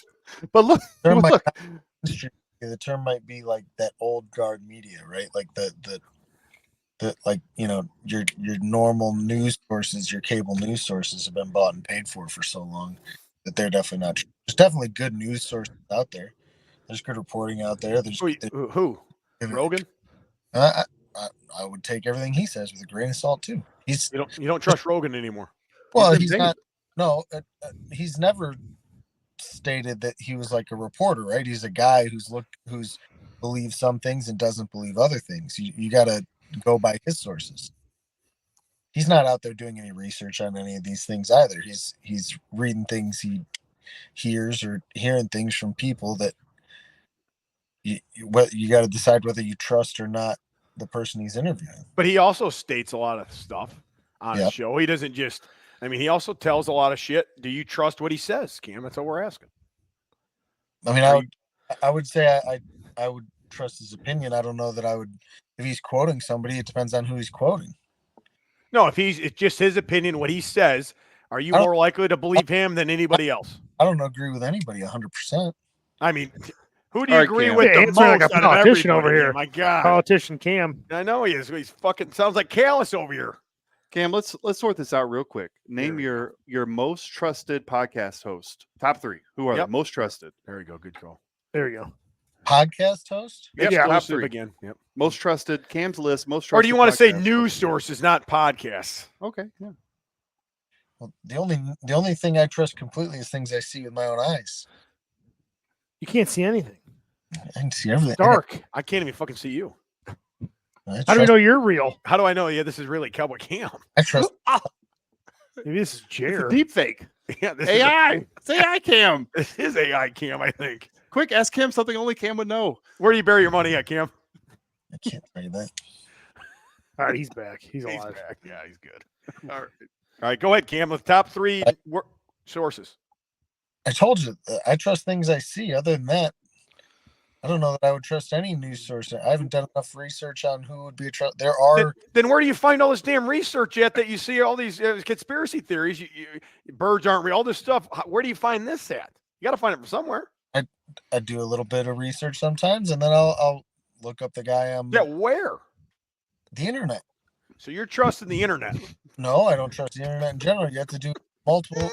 But look, term might look. not be mainstream media. The term might be like that old guard media, right? Like the like your normal news sources, your cable news sources have been bought and paid for so long that they're definitely not true. There's definitely good news sources out there. There's good reporting out there. Who? Rogan? I would take everything he says with a grain of salt too. You don't trust Rogan anymore. Well, been he's paid. not. No, he's never stated that he was like a reporter, right? He's a guy who's believes some things and doesn't believe other things. You got to go by his sources. He's not out there doing any research on any of these things either. He's reading things he hears or hearing things from people that you got to decide whether you trust or not the person he's interviewing. But he also states a lot of stuff on his show. He doesn't just. I mean, he also tells a lot of shit. Do you trust what he says, Cam? That's what we're asking. I mean, I would say I would trust his opinion. I don't know that I would. If he's quoting somebody, it depends on who he's quoting. No, if it's just his opinion, what he says, are you more likely to believe him than anybody else? I don't agree with anybody 100%. I mean, who do you All right, agree Cam. with Yeah, the answer like most a out of politician everybody over here. My God, Politician Cam. I know he is. He's fucking sounds like Callus over here. Cam, let's sort this out real quick. Name your most trusted podcast host. Top 3. Who are Yep. the most trusted? There we go. Good call. There you go. Podcast host? Yep, Yeah, top Exclusive 3. again. Yep. Most trusted. Cam's list. Most trusted. Or do you want to say podcast news host. sources, not podcasts? Okay. Yeah. Well, the only thing I trust completely is things I see with my own eyes. You can't see anything. I can see everything. Dark. I can't even fucking see you. How do we know you're real? How do I know? Yeah, this is really Cowboy Cam. I trust. Maybe this is It's Jer. a deep fake. Yeah, this AI. It's AI Cam. This is AI Cam, I think. Quick, ask Cam something only Cam would know. Where do you bury your money at, Cam? I can't tell you that. All right, he's back. He's He's alive. back. Yeah, he's good. All right, go ahead, Cam. The top 3 sources. I told you I trust things I see. Other than that, I don't know that I would trust any news source. I haven't done enough research on who would be a trust. There are. Then where do you find all this damn research yet that you see all these conspiracy theories? Birds aren't real. All this stuff. Where do you find this at? You got to find it from somewhere. I do a little bit of research sometimes, and then I'll Look up the guy on where? the internet. So you're trusting the internet? No, I don't trust the internet in general. You have to do multiple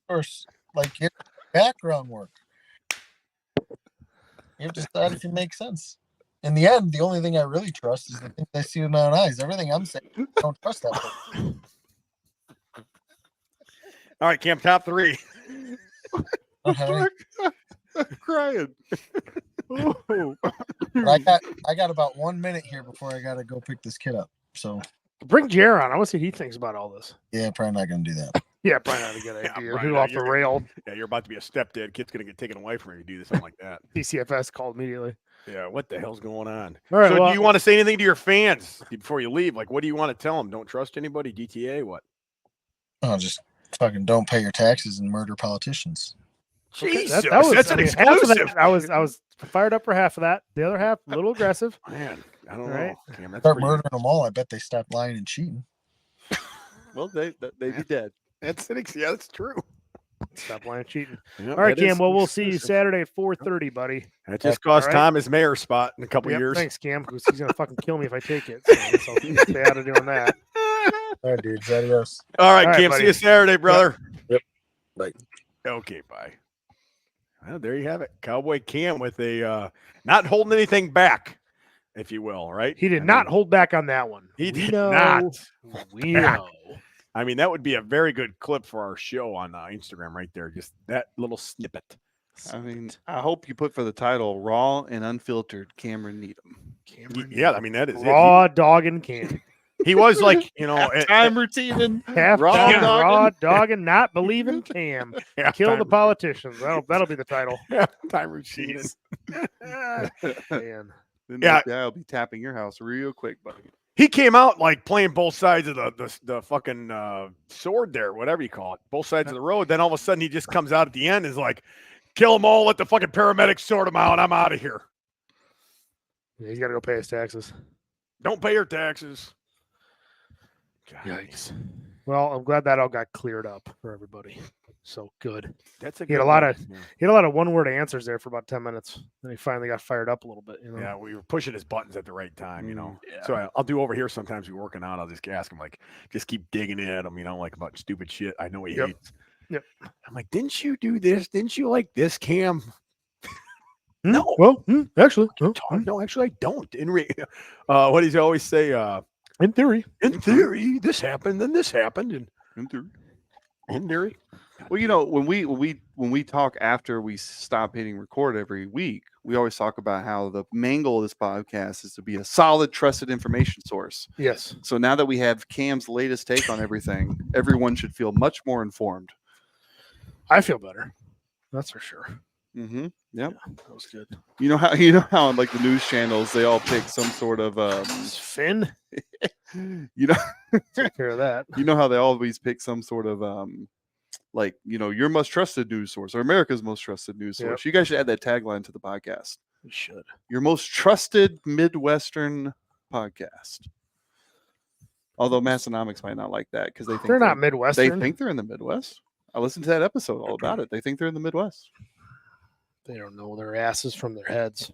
first, like get background work. You have to decide if it makes sense. In the end, the only thing I really trust is the thing I see with my own eyes. Everything I'm saying, I don't trust that person. All right, Cam, top 3. Okay. I'm crying. Oh. But I got about 1 minute here before I gotta go pick this kid up. So Bring Jer on. I want to see what he thinks about all this. yeah, probably not gonna do that. Yeah, probably not a good Yeah, idea. probably Who not. off the rail? Yeah, you're about to be a stepdad. Kid's gonna get taken away from you. Do something like that. DCFS called immediately. Yeah, what the hell's going on? All right, So, well, do you want to say anything to your fans before you leave? Like, what do you want to tell them? Don't trust anybody. DTA? What? Oh, just fucking don't pay your taxes and murder politicians. Jesus, that was, that's an half of that, exclusive. I was fired up for half of that. The other half, a little aggressive. Man, I don't Right. know. Cam, that's Start pretty- murdering them all. I bet they stop lying and cheating. Well, they'd be dead. Yeah, that's true. Stop lying and cheating. Yep, All right, that is Cam. Well, we'll see you exclusive. Saturday at 4:30, buddy. That just cost All right. Tom his mayor spot in a couple Yep, years. thanks, Cam, because he's gonna fucking kill me if I take it. So I guess I'll stay out of doing that. All right, dudes. Adios. All right, All right, Cam. buddy. See you Saturday, brother. Yep. Bye. Okay, bye. Well, there you have it. Cowboy Cam with a not holding anything back, if you will, right? He did I not mean, hold back on that one. He We did know, not. We back. know. I mean, that would be a very good clip for our show on Instagram right there. Just that little snippet. I mean, I hope you put for the title "Raw and Unfiltered" Cameron Needham. Cameron, Yeah, I mean, that is raw dogging Cam. it. He was like, Time routine and Half raw time dogging. raw dogging, not believing Cam. yeah, Kill time the politicians. That'll be the title. time routine. Man. Then Yeah. that guy will be tapping your house real quick, buddy. He came out like playing both sides of the fucking sword there, whatever you call it, both sides of the road. Then all of a sudden he just comes out at the end and is like, kill them all, let the fucking paramedics sort them out. I'm out of here. Yeah, he's got to go pay his taxes. Don't pay your taxes. God, Yikes. Well, I'm glad that all got cleared up for everybody. So good. That's a He had good a lot one. of- He had a lot of one-word answers there for about 10 minutes. Then he finally got fired up a little bit. You know? Yeah, we were pushing his buttons at the right time, you know. Yeah. So I'll do over here sometimes. We're working out. I'll just ask him, like, just keep digging at him, like about stupid shit. I know he Yep. hates. Yep. I'm like, didn't you do this? Didn't you like this, Cam? No. Well, actually, No, actually, I don't. What does he always say? in theory. In theory, this happened, then this happened, and in theory. Well, when we talk after we stop hitting record every week, we always talk about how the main goal of this podcast is to be a solid, trusted information source. Yes. So now that we have Cam's latest take on everything, everyone should feel much more informed. I feel better. That's for sure. Mm-hmm. Yep. That was good. You know how on like the news channels they all pick some sort of Finn, take care of that. you know how they always pick some sort of your most trusted news source or America's most trusted news source. Yep. You guys should add that tagline to the podcast. We should. Your most trusted Midwestern podcast. Although Massonomics might not like that because they think They're not they Midwestern. think they're in the Midwest. I listened to that episode all about it. They think they're in the Midwest. They don't know their asses from their heads.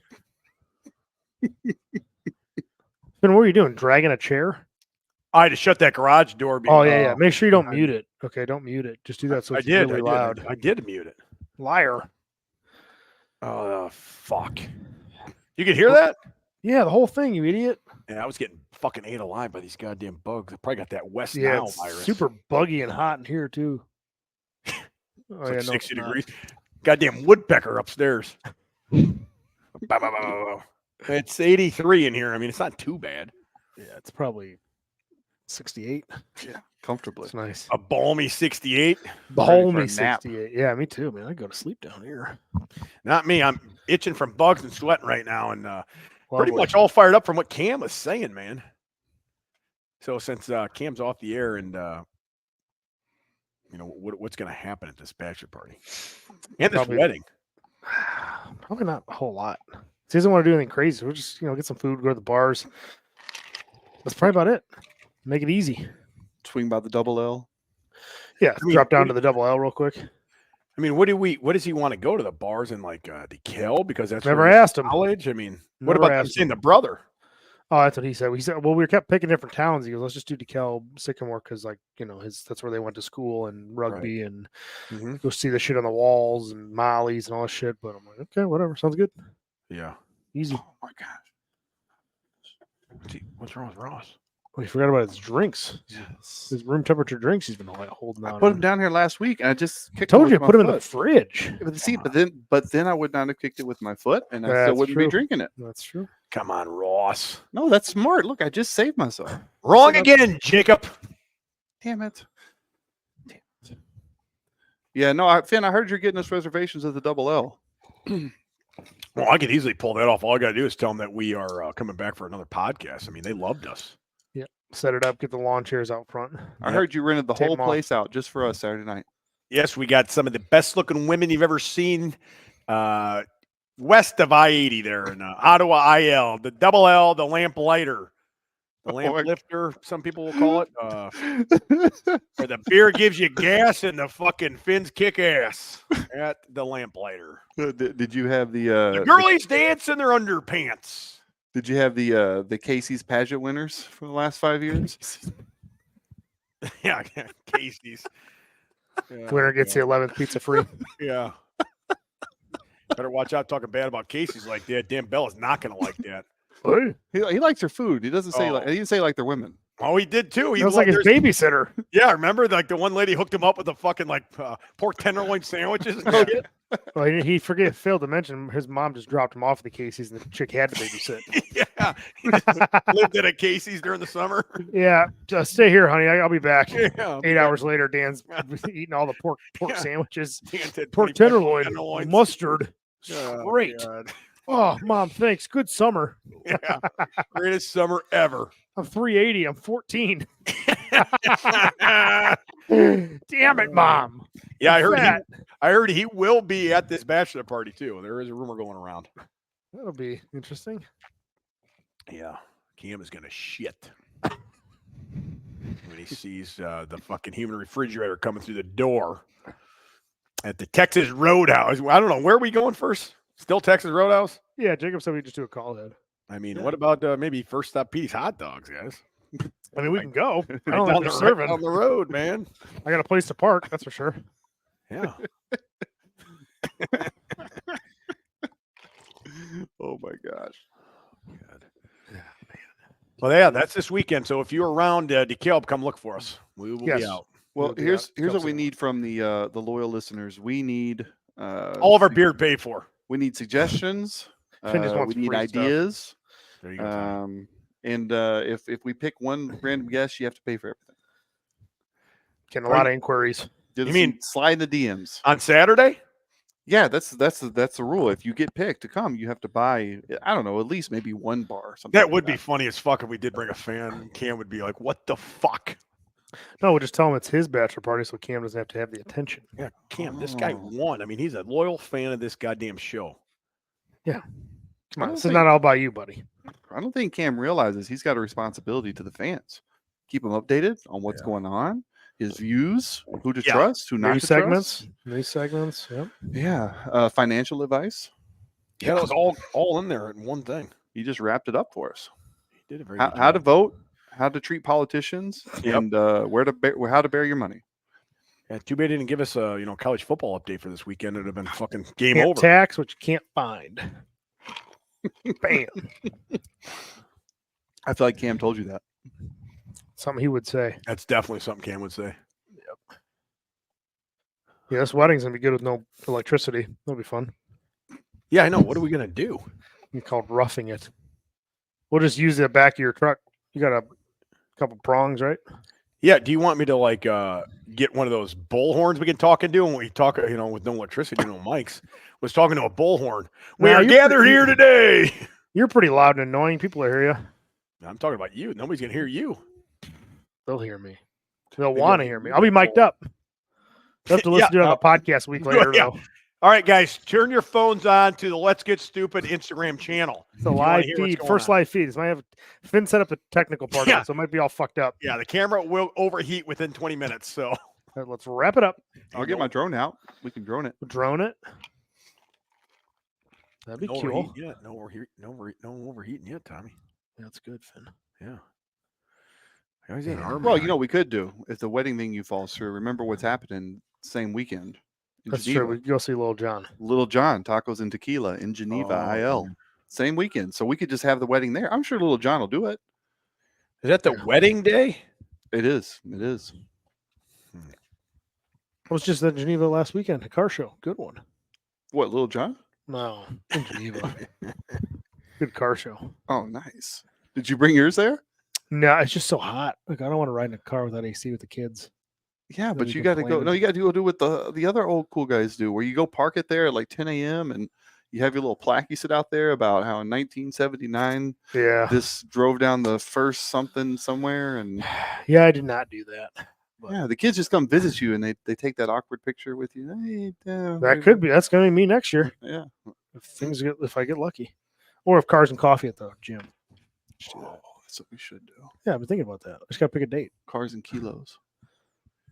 Ben, what are you doing? Dragging a chair? I had to shut that garage door. Oh yeah. Make sure you don't mute it. Okay, don't mute it. Just do that so I it's did. really loud. I did mute it. Liar. Oh, fuck. You can hear that? Yeah, the whole thing, you idiot. Yeah, I was getting fucking ate alive by these goddamn bugs. I probably got that West Yeah, Nile it's virus. super buggy and hot in here too. It's Oh, like yeah, no, 60 it's not. degrees. Goddamn woodpecker upstairs. Bow, bow, bow, bow, bow. It's 83 in here. I mean, it's not too bad. Yeah, it's probably 68. Comfortably. It's nice. A balmy 68. Balmy for a nap. 68. Yeah, me too, man. I go to sleep down here. Not me. I'm itching from bugs and sweating right now, and pretty Lovely. much all fired up from what Cam was saying, man. So since Cam's off the air, and what's going to happen at this bachelor party and this Probably- wedding? Probably not a whole lot. He doesn't want to do anything crazy. We'll just, get some food, go to the bars. That's probably about it. Make it easy. Swing by the double L. Yeah, I mean, drop down to the double L real quick. I mean, what does he want to go to the bars in like DeKalb? Because that's Never where he's asked him. college. I mean, what Never about them asked saying him. the brother? Oh, that's what he said. He said, well, we kept picking different towns. He goes, let's just do DeKalb, Sycamore, because like that's where they went to school and rugby and go see the shit on the walls and Molly's and all that shit. But I'm like, okay, whatever, sounds good. Yeah, Easy. Oh my gosh, what's wrong with Ross? Oh, he forgot about his drinks. Yes. His room temperature drinks. He's been holding on. I put him down here last week, and I just kicked Told him you, with put him my in the foot. fridge. But then I would not have kicked it with my foot, and I still That's wouldn't true. be drinking it. That's true. Come on, Ross. No, that's smart. Look, I just saved myself. Wrong again, Jacob. Damn it. Yeah, no, Finn, I heard you're getting us reservations at the Double L. Well, I could easily pull that off. All I got to do is tell them that we are coming back for another podcast. I mean, they loved us. Yeah. Set it up. Get the lawn chairs out front. I heard you rented the Take whole 'em off. place out just for us Saturday night. Yes, we got some of the best looking women you've ever seen west of I-80 there in Ottawa IL, the Double L, the lamp lighter, the lamp lifter, some people will call it, or the beer gives you gas and the fucking fins kick ass at the lamp lighter. Did you have The girlies dance in their underpants. Did you have the Casey's pageant winners for the last 5 years? Yeah, Casey's. Yeah, Winner gets the 11th pizza free. Yeah. Better watch out talking bad about Casey's like that. Damn, Bella's not going to like that. He likes her food. He doesn't say he didn't say like they're women. Oh, he did too. He was like his babysitter. Yeah, remember like the one lady hooked him up with the fucking like pork tenderloin sandwiches and shit? Well, he failed to mention his mom just dropped him off at the Casey's and the chick had to babysit. Yeah, he just lived at a Casey's during the summer. Yeah, just stay here, honey. I'll be back. Yeah, 8 hours later, Dan's eating all the pork sandwiches, Dan said pork 25 tenderloin, tenderloins. mustard. Oh, Great. God. Oh, Mom, thanks. Good summer. Yeah, greatest summer ever. I'm 380. I'm 14. Damn it, Mom. Yeah, Fat. I heard he will be at this bachelor party too. There is a rumor going around. That'll be interesting. Yeah, Cam is gonna shit when he sees the fucking human refrigerator coming through the door at the Texas Roadhouse. I don't know, where are we going first? Still Texas Roadhouse? Yeah, Jacob said we just do a call ahead. I mean, what about maybe First Stop Petey's hot dogs, guys? I mean, we can go. I Right don't down think they're serving. on the road, man. I got a place to park, that's for sure. Yeah. Oh my gosh. God. Yeah, man. Well, yeah, that's this weekend. So if you're around DeKalb, come look for us. We will be out. Well, be here's out. what we need from the loyal listeners. We need All of our beer paid for. we need suggestions. Finn just We wants need free stuff. ideas. There you go. Tom. And if we pick one random guest, you have to pay for everything. Getting a lot of inquiries. You mean- slide in the DMs? On Saturday? Yeah, that's the rule. If you get picked to come, you have to buy, I don't know, at least maybe one bar or something. That like would be funny as fuck if we did bring a fan. Cam would be like, "What the fuck?" No, we'll just tell him it's his bachelor party so Cam doesn't have to have the attention. Yeah, Cam, this guy won. I mean, he's a loyal fan of this goddamn show. Come on, don't this is think- not all about you, buddy. I don't think Cam realizes he's got a responsibility to the fans. Keep them updated on what's going on, his views, who to trust, who not New to segments. New segments. Yep. trust. Yeah, financial advice. Yeah, that was all in there in one thing. He just wrapped it up for us. He did a very How, good how to job. vote, how to treat politicians, Yep. and how to bear your money. Yeah, too bad he didn't give us a college football update for this weekend. It'd have been fucking game Can't over. tax what you can't find. Bam. I feel like Cam told you that. Something he would say. That's definitely something Cam would say. Yeah, this wedding's gonna be good with no electricity. That'll be fun. Yeah, I know. What are we gonna do? It's called roughing it. We'll just use the back of your truck. You got a couple prongs, right? Yeah. Do you want me to like get one of those bullhorns we can talk into when we talk? With no electricity, no mics. Was talking to a bullhorn. We Nah, are you're gathered pretty- here today. You're pretty loud and annoying. People will hear you. I'm talking about you. Nobody's gonna hear you. They'll hear me. They'll want to hear me. I'll be mic'd up. They'll have to listen to it on the podcast a week later, Yeah. though. All right, guys, turn your phones on to the Let's Get Stupid Instagram channel. It's a If you wanna live hear what's feed. going First on. live feed. This might have Finn set up the technical part of Yeah. it, so it might be all fucked up. Yeah, the camera will overheat within 20 minutes. So Let's wrap it up. I'll get my drone out. We can drone it. Drone it. That'd be cool. Yeah, no overheating yet, Tommy. That's good, Finn. Yeah. How's that arm? Well, you know what we could do if the wedding venue falls through. Remember what's happening same weekend. That's Geneva. true. We go see Little John. Little John, Tacos and Tequila in Geneva, IL. Same weekend. So we could just have the wedding there. I'm sure Little John will do it. Is that the wedding day? It is. It is. I was just at Geneva last weekend. A car show. Good one. What, Little John? No, in Geneva. Good car show. Oh, nice. Did you bring yours there? No, it's just so hot. Like, I don't want to ride in a car without AC with the kids. Yeah, Then but we you can got to go. plan. No, you got to go do what the other old cool guys do, where you go park it there at like 10 a.m. and you have your little plaque you sit out there about how in 1979 Yeah. this drove down the first something somewhere, and Yeah, I did not do that. But yeah, the kids just come visit you and they take that awkward picture with you. Hey, that could be. That's going to be me next year Yeah. if I get lucky, or if Cars and Coffee at the gym. Oh, that's what we should do. Yeah, I've been thinking about that. I just got to pick a date. Cars and kilos.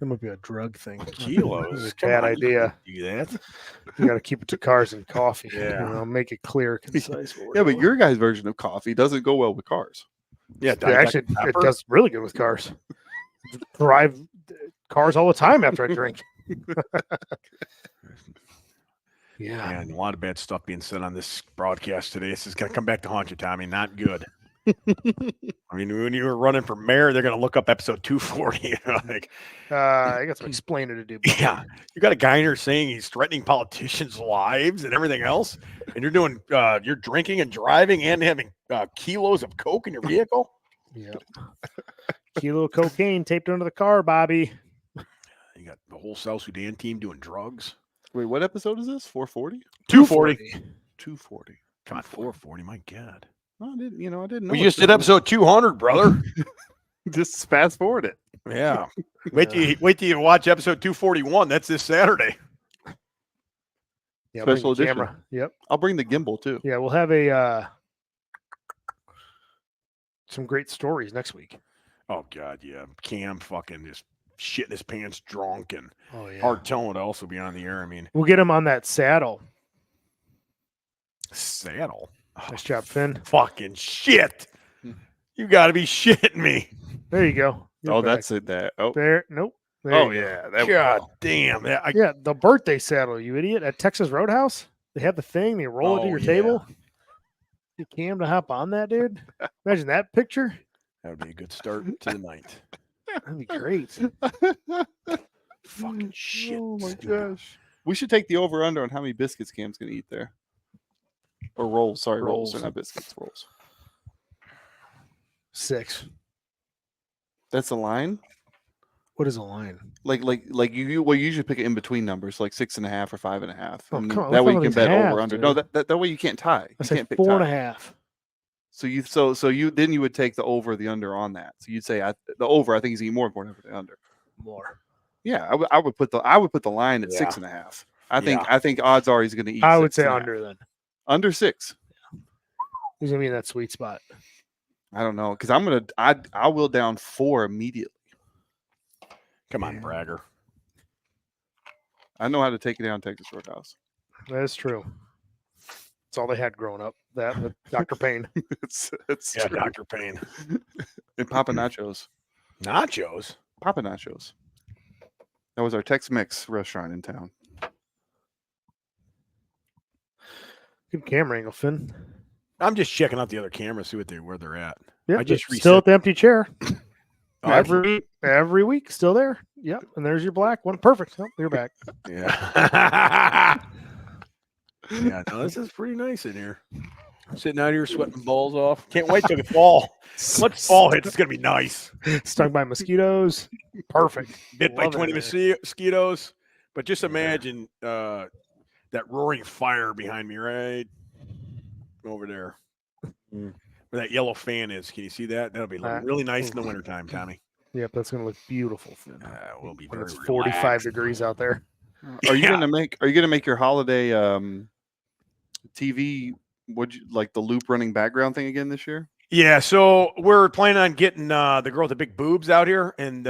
That might be a drug thing. Kilos. This is a bad idea. Do that. You got to keep it to Cars and Coffee. Yeah. You know, make it clear, concise. what we're Yeah, but doing. your guys' version of coffee doesn't go well with cars. Yeah, Yeah, actually, it does really good with cars. Drive cars all the time after I drink. Yeah. Man, a lot of bad stuff being said on this broadcast today. This is going to come back to haunt you, Tommy. Not good. I mean, when you were running for mayor, they're going to look up episode 240. Like, I got some explaining to do. Buddy. yeah, you got a guy in here saying he's threatening politicians' lives and everything else, and you're doing, you're drinking and driving and having kilos of coke in your vehicle. Yeah. Kilo of cocaine taped under the car, Bobby. You got the whole South Sudan team doing drugs. Wait, what episode is this? 440? 240. 240. Come on, 440. My God. No, I didn't. I didn't know. We just did episode 200, brother. Just fast forward it. Yeah. Wait till you watch episode 241. That's this Saturday. Yeah, bring Special the edition. camera. Yep. I'll bring the gimbal too. Yeah, we'll have a some great stories next week. Oh God, yeah. Cam fucking just shitting his pants drunk and Oh yeah. hard telling to also be on the air. I mean, We'll get him on that saddle. saddle. Nice job, Finn. Fucking shit. You got to be shitting me. There you go. You're Oh, back. that's it. That. Oh, There. Nope. There oh you go. yeah. That God damn. Yeah, the birthday saddle, you idiot. At Texas Roadhouse, they have the thing. They roll it to Oh, your yeah. table. You Cam to hop on that, dude. Imagine that picture. That would be a good start to the night. That'd be great. Fucking shit. Oh my gosh. We should take the over under on how many biscuits Cam's gonna eat there. Or rolls. Sorry, rolls. They're not biscuits. Rolls. 6. That's a line. What is a line? Like you usually pick an in between numbers, like 6.5 or 5.5. Oh, And come on, that let's way not you can these bet halves, over under. dude. No, that way you can't tie. I You said can't pick 4.5. So you then you would take the over or the under on that. So you'd say the over. I think is even more important than the under. More. Yeah, I would put the line at Yeah. 6.5. I think odds are he's going to eat. I would say 6.5. under then. Under 6. He's gonna be in that sweet spot. I don't know because I will down 4 immediately. Come on, bragger. I know how to take it down Texas Roadhouse. That is true. That's all they had growing up. That with Dr. Payne. it's Yeah, true. Dr. Payne. And Papa Nachos. Nachos. Papa Nachos. That was our Tex-Mex restaurant in town. Good camera angle, Finn. I'm just checking out the other cameras, see where they're at. Yeah, I just still at the empty chair. Oh, Every week, still there. Yep. And there's your black one. Perfect. Oh, you're back. Yeah. Yeah, no, this is pretty nice in here. Sitting out here sweating balls off. Can't wait till the fall. Once fall hits, it's gonna be nice. Stung by mosquitoes. Perfect. Bit by Love it 20 in there. mosquitoes. But just imagine that roaring fire behind me right over there. Where that yellow fan is. Can you see that? That'll be really nice in the wintertime, Tommy. Yep, that's gonna look beautiful. Finn. We'll be When very it's 45 relaxed. degrees out there. Are you Yeah. gonna make your holiday TV like the loop running background thing again this year? Yeah, so we're planning on getting the girl with the big boobs out here, and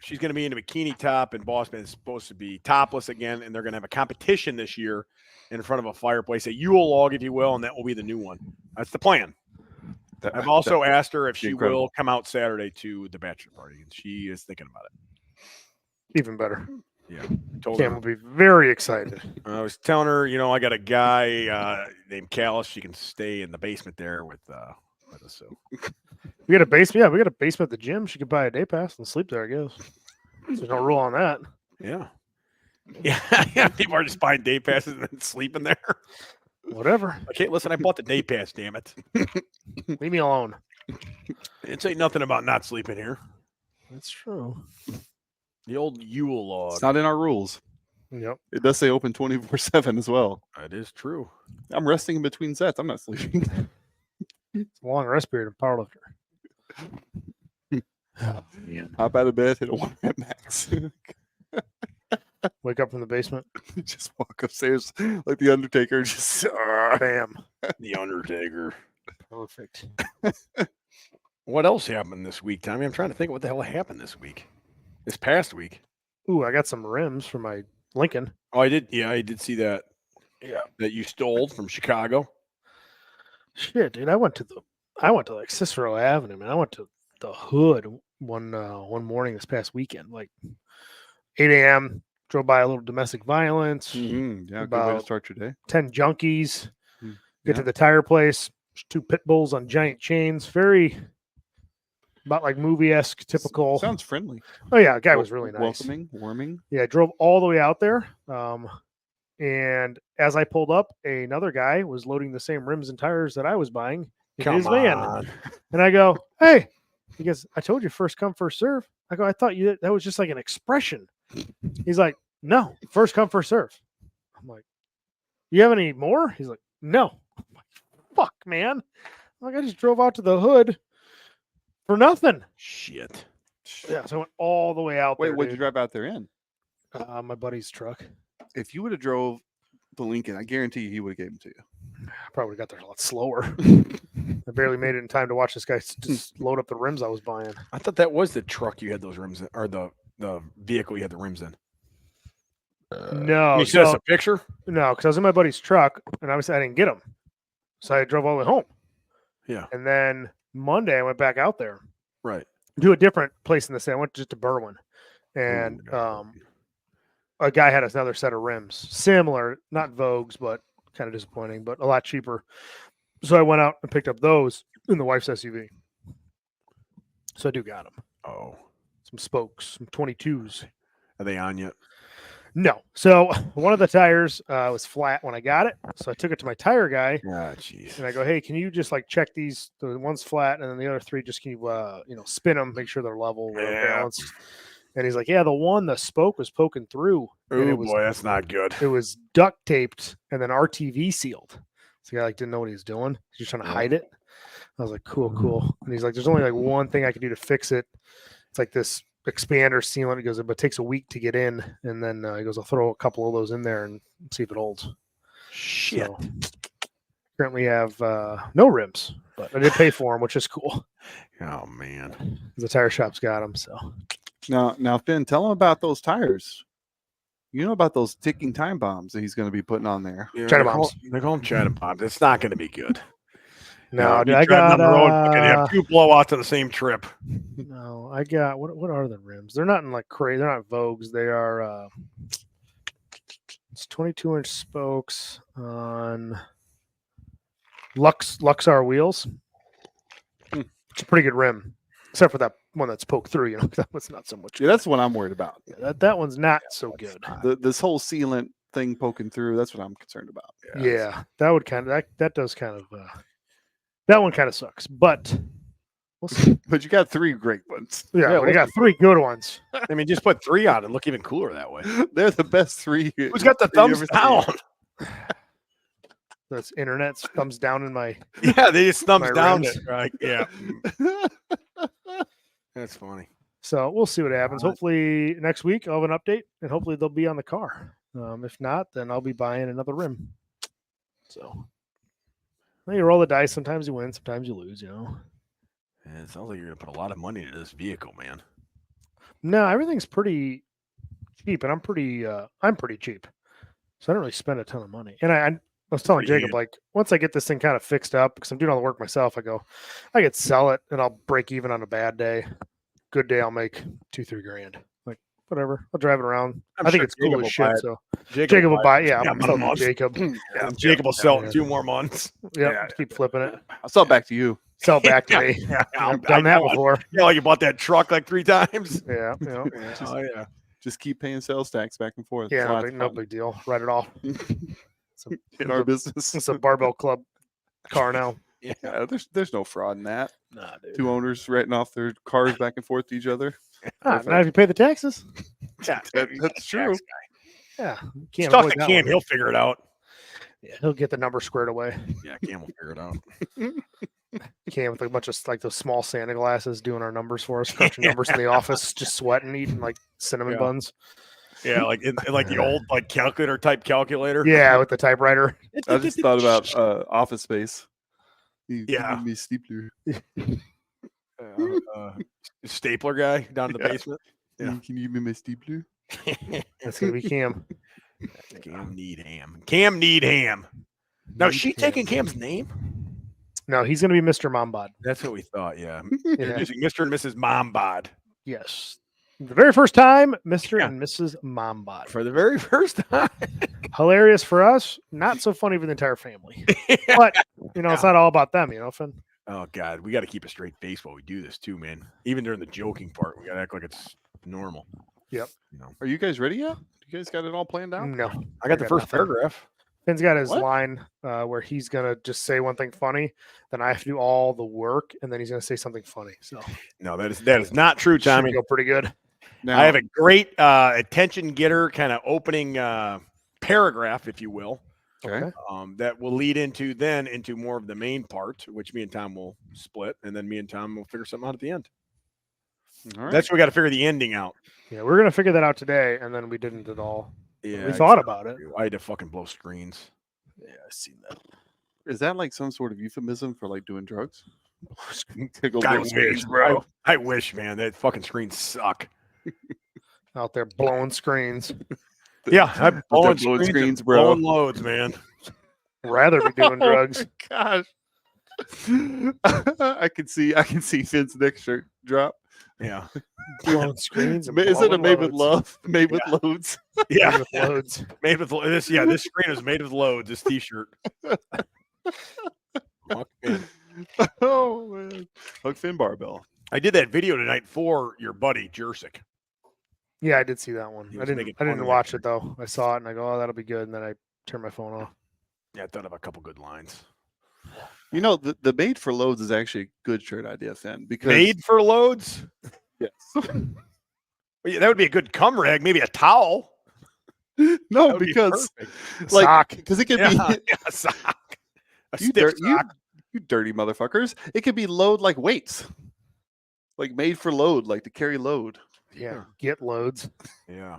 she's going to be in a bikini top, and Bossman is supposed to be topless again, and they're going to have a competition this year in front of a fireplace, a Yule log, if you will, and that will be the new one. That's the plan. I've also asked her if she will come out Saturday to the bachelor party, and she is thinking about it. Even better. Yeah, Cam will be very excited. I was telling her, I got a guy named Callis. She can stay in the basement there with us. So we got a basement. Yeah, we got a basement at the gym. She could buy a day pass and sleep there, I guess. There's no rule on that. Yeah. Yeah. People are just buying day passes and then sleeping there. Whatever. Okay, listen, I bought the day pass, damn it. Leave me alone. It ain't nothing about not sleeping here. That's true. The old Yule log. It's not in our rules. Yep. It does say open 24/7 as well. That is true. I'm resting in between sets. I'm not sleeping. It's a long rest period of powerlifter. Oh, man. Hop out of bed, hit a 1 rep max. Wake up from the basement. Just walk upstairs like the Undertaker. Just bam. The Undertaker. Perfect. What else happened this week, Tommy? I'm trying to think what the hell happened this week. This past week. Ooh, I got some rims for my Lincoln. Oh, I did. Yeah, I did see that. Yeah, that you stole from Chicago. Shit, dude! I went to like Cicero Avenue, man. I went to the hood one morning this past weekend, like 8 a.m. Drove by a little domestic violence. Mm-hmm. Yeah, good way to start your day. 10 junkies. Get to the tire place. 2 pit bulls on giant chains. Very about like movie-esque, typical. Sounds friendly. Oh yeah, the guy was really nice. Welcoming, warming. Yeah, I drove all the way out there. And as I pulled up, another guy was loading the same rims and tires that I was buying in his van. And I go, hey, he goes, I told you first come, first serve. I go, I thought that was just like an expression. He's like, no, first come, first serve. I'm like, you have any more? He's like, no. I'm like, fuck, man. I'm like, I just drove out to the hood for nothing. Shit. Yeah, so I went all the way out there. Wait, what'd you drive out there in? My buddy's truck. If you would have drove the Lincoln, I guarantee you he would have gave them to you. I probably got there a lot slower. I barely made it in time to watch this guy just load up the rims I was buying. I thought that was the truck you had those rims in, or the vehicle you had the rims in. No. You sent us a picture? No, because I was in my buddy's truck, and obviously I didn't get them. So I drove all the way home. Yeah. And then Monday I went back out there. Right. To a different place in the city. I went just to Berwyn. And a guy had another set of rims. Similar, not Vogues, but kind of disappointing, but a lot cheaper. So I went out and picked up those in the wife's SUV. So I do got them. Oh. Some spokes, some 22s. Are they on yet? No. So one of the tires was flat when I got it. So I took it to my tire guy. Ah, jeez. And I go, hey, can you just like check these? The one's flat, and then the other 3, just can you spin them, make sure they're level, balanced. And he's like, yeah, the spoke was poking through. Oh boy, that's not good. It was duct taped and then RTV sealed. So the guy like didn't know what he was doing. He's just trying to hide it. I was like, cool. And he's like, there's only like one thing I can do to fix it. It's like this expander sealant. He goes, but it takes a week to get in. And then he goes, I'll throw a couple of those in there and see if it holds. Shit. So, currently have no rims, but I did pay for them, which is cool. Oh man, the tire shop's got them. So now, Finn, tell him about those tires. You know about those ticking time bombs that he's going to be putting on there. Yeah, China bombs. They call them China bombs. It's not going to be good. No, dude, I got on the road and have 2 blowouts on the same trip. No, I got what are the rims? They're not in like crazy. They're not Vogues. They are. It's 22-inch spokes on Luxar wheels. It's a pretty good rim, except for that one that's poked through. That was not so much. Yeah, that's what I'm worried about. Yeah, that one's not so good. This whole sealant thing poking through. That's what I'm concerned about. Yeah, that would that does kind of. That one kind of sucks, but we'll see. But you got 3 great ones. Yeah, we got 3 good ones. I mean, just put 3 on and look even cooler that way. They're the best 3. Who's got the thumbs down? That's internet's thumbs down in my. Yeah, they just thumbs down. Right? Yeah. That's funny. So we'll see what happens. Hopefully next week I'll have an update, and hopefully they'll be on the car. If not, then I'll be buying another rim. So you roll the dice. Sometimes you win, sometimes you lose. And it sounds like you're gonna put a lot of money into this vehicle, man. No, everything's pretty cheap, and I'm pretty cheap, so I don't really spend a ton of money. And I was telling Pretty Jacob, good. like, once I get this thing kind of fixed up, because I'm doing all the work myself, I could sell it and I'll break even on a bad day. Good day, I'll make 2-3 grand. Like, whatever, I'll drive it around. I'm I think sure it's cool Jacob as will shit. buy it. So Jacob will buy it. Yeah, Yeah, I'm about a selling month. Jacob. And Jacob will sell it in Yeah. 2 more months. Yep, keep flipping it. I'll sell it back to you. Sell it back to me. Yeah, I've done that before. Yeah, like you bought that truck like 3 times. Yeah, Yeah. Just keep paying sales tax back and forth. yeah, It's no big deal. Write it off. in our business. It's a barbell club car now. Yeah, there's no fraud in that. Nah, dude. 2 owners writing off their cars back and forth to each other. Not if you pay the taxes. Yeah, That's true. Yeah, Just talk to Cam. He'll figure it out. Yeah, he'll get the number squared away. Yeah, Cam will figure it out. Cam with a bunch of like those small Santa glasses doing our numbers for us, crunching numbers in the office, just sweating, eating like cinnamon buns. Yeah, like in like the old like calculator type calculator. Yeah, with the typewriter. I just thought about Office Space. Yeah. Me stapler. Stapler guy down in the basement. Yeah. Can you give me my stapler? That's gonna be Cam. Cam need ham. Cam need ham. Now, is she taking Cam's name? No, he's gonna be Mr. Mombod. That's what we thought. Yeah, Yeah. Mr. and Mrs. Mombod. Yes. The very first time, Mr. and Mrs. Mombod. For the very first time. Hilarious for us, not so funny for the entire family. But it's not all about them, Finn. Oh God, we got to keep a straight face while we do this too, man. Even during the joking part, we got to act like it's normal. Yep. Are you guys ready yet? You guys got it all planned out? No. I got the first paragraph. Finn's got his What? line where he's gonna just say one thing funny, then I have to do all the work, and then he's gonna say something funny. So No, that is not true, Tommy. should go pretty good. Now, I have a great attention getter kind of opening paragraph, if you will. okay. That will lead into more of the main part, which me and Tom will split, and then me and Tom will figure something out at the end. All right. That's what we got to figure the ending out. Yeah, we're gonna figure that out today, and then we didn't at all. Yeah, We thought about it. I had to fucking blow screens. Yeah, I seen that. Is that like some sort of euphemism for like doing drugs? I wish, bro. I wish, man. That fucking screens suck. Out there blowing screens. Yeah, I'm blowing blowing screens, screens, and bro. blowing loads, man. Rather be doing drugs. Gosh. I can see Finn's next shirt drop. Yeah, Blowing screens. And Is it a blowing made with loads. love? Made with loads. yeah. Made with loads. Made with this. Yeah, this screen is made with loads. This T-shirt. Fuck, man. Oh man. Huck Finn barbell. I did that video tonight for your buddy Jersic. Yeah, I did see that one. He I was didn't. making I fun didn't of watch that. it though. I saw it and I go, "Oh, that'll be good." And then I turned my phone off. Yeah, I thought of a couple good lines. You know, the made for loads is actually a good shirt idea, Finn. Because Made for loads. yes. Well, yeah, that would be a good cum rag. Maybe a towel. No, That would be because perfect. like Sock. because it could Yeah, be yeah, a sock. A you, stiff you, sock. you dirty motherfuckers. It could be load like weights. Like made for load, like to carry load. Yeah, get loads. Yeah.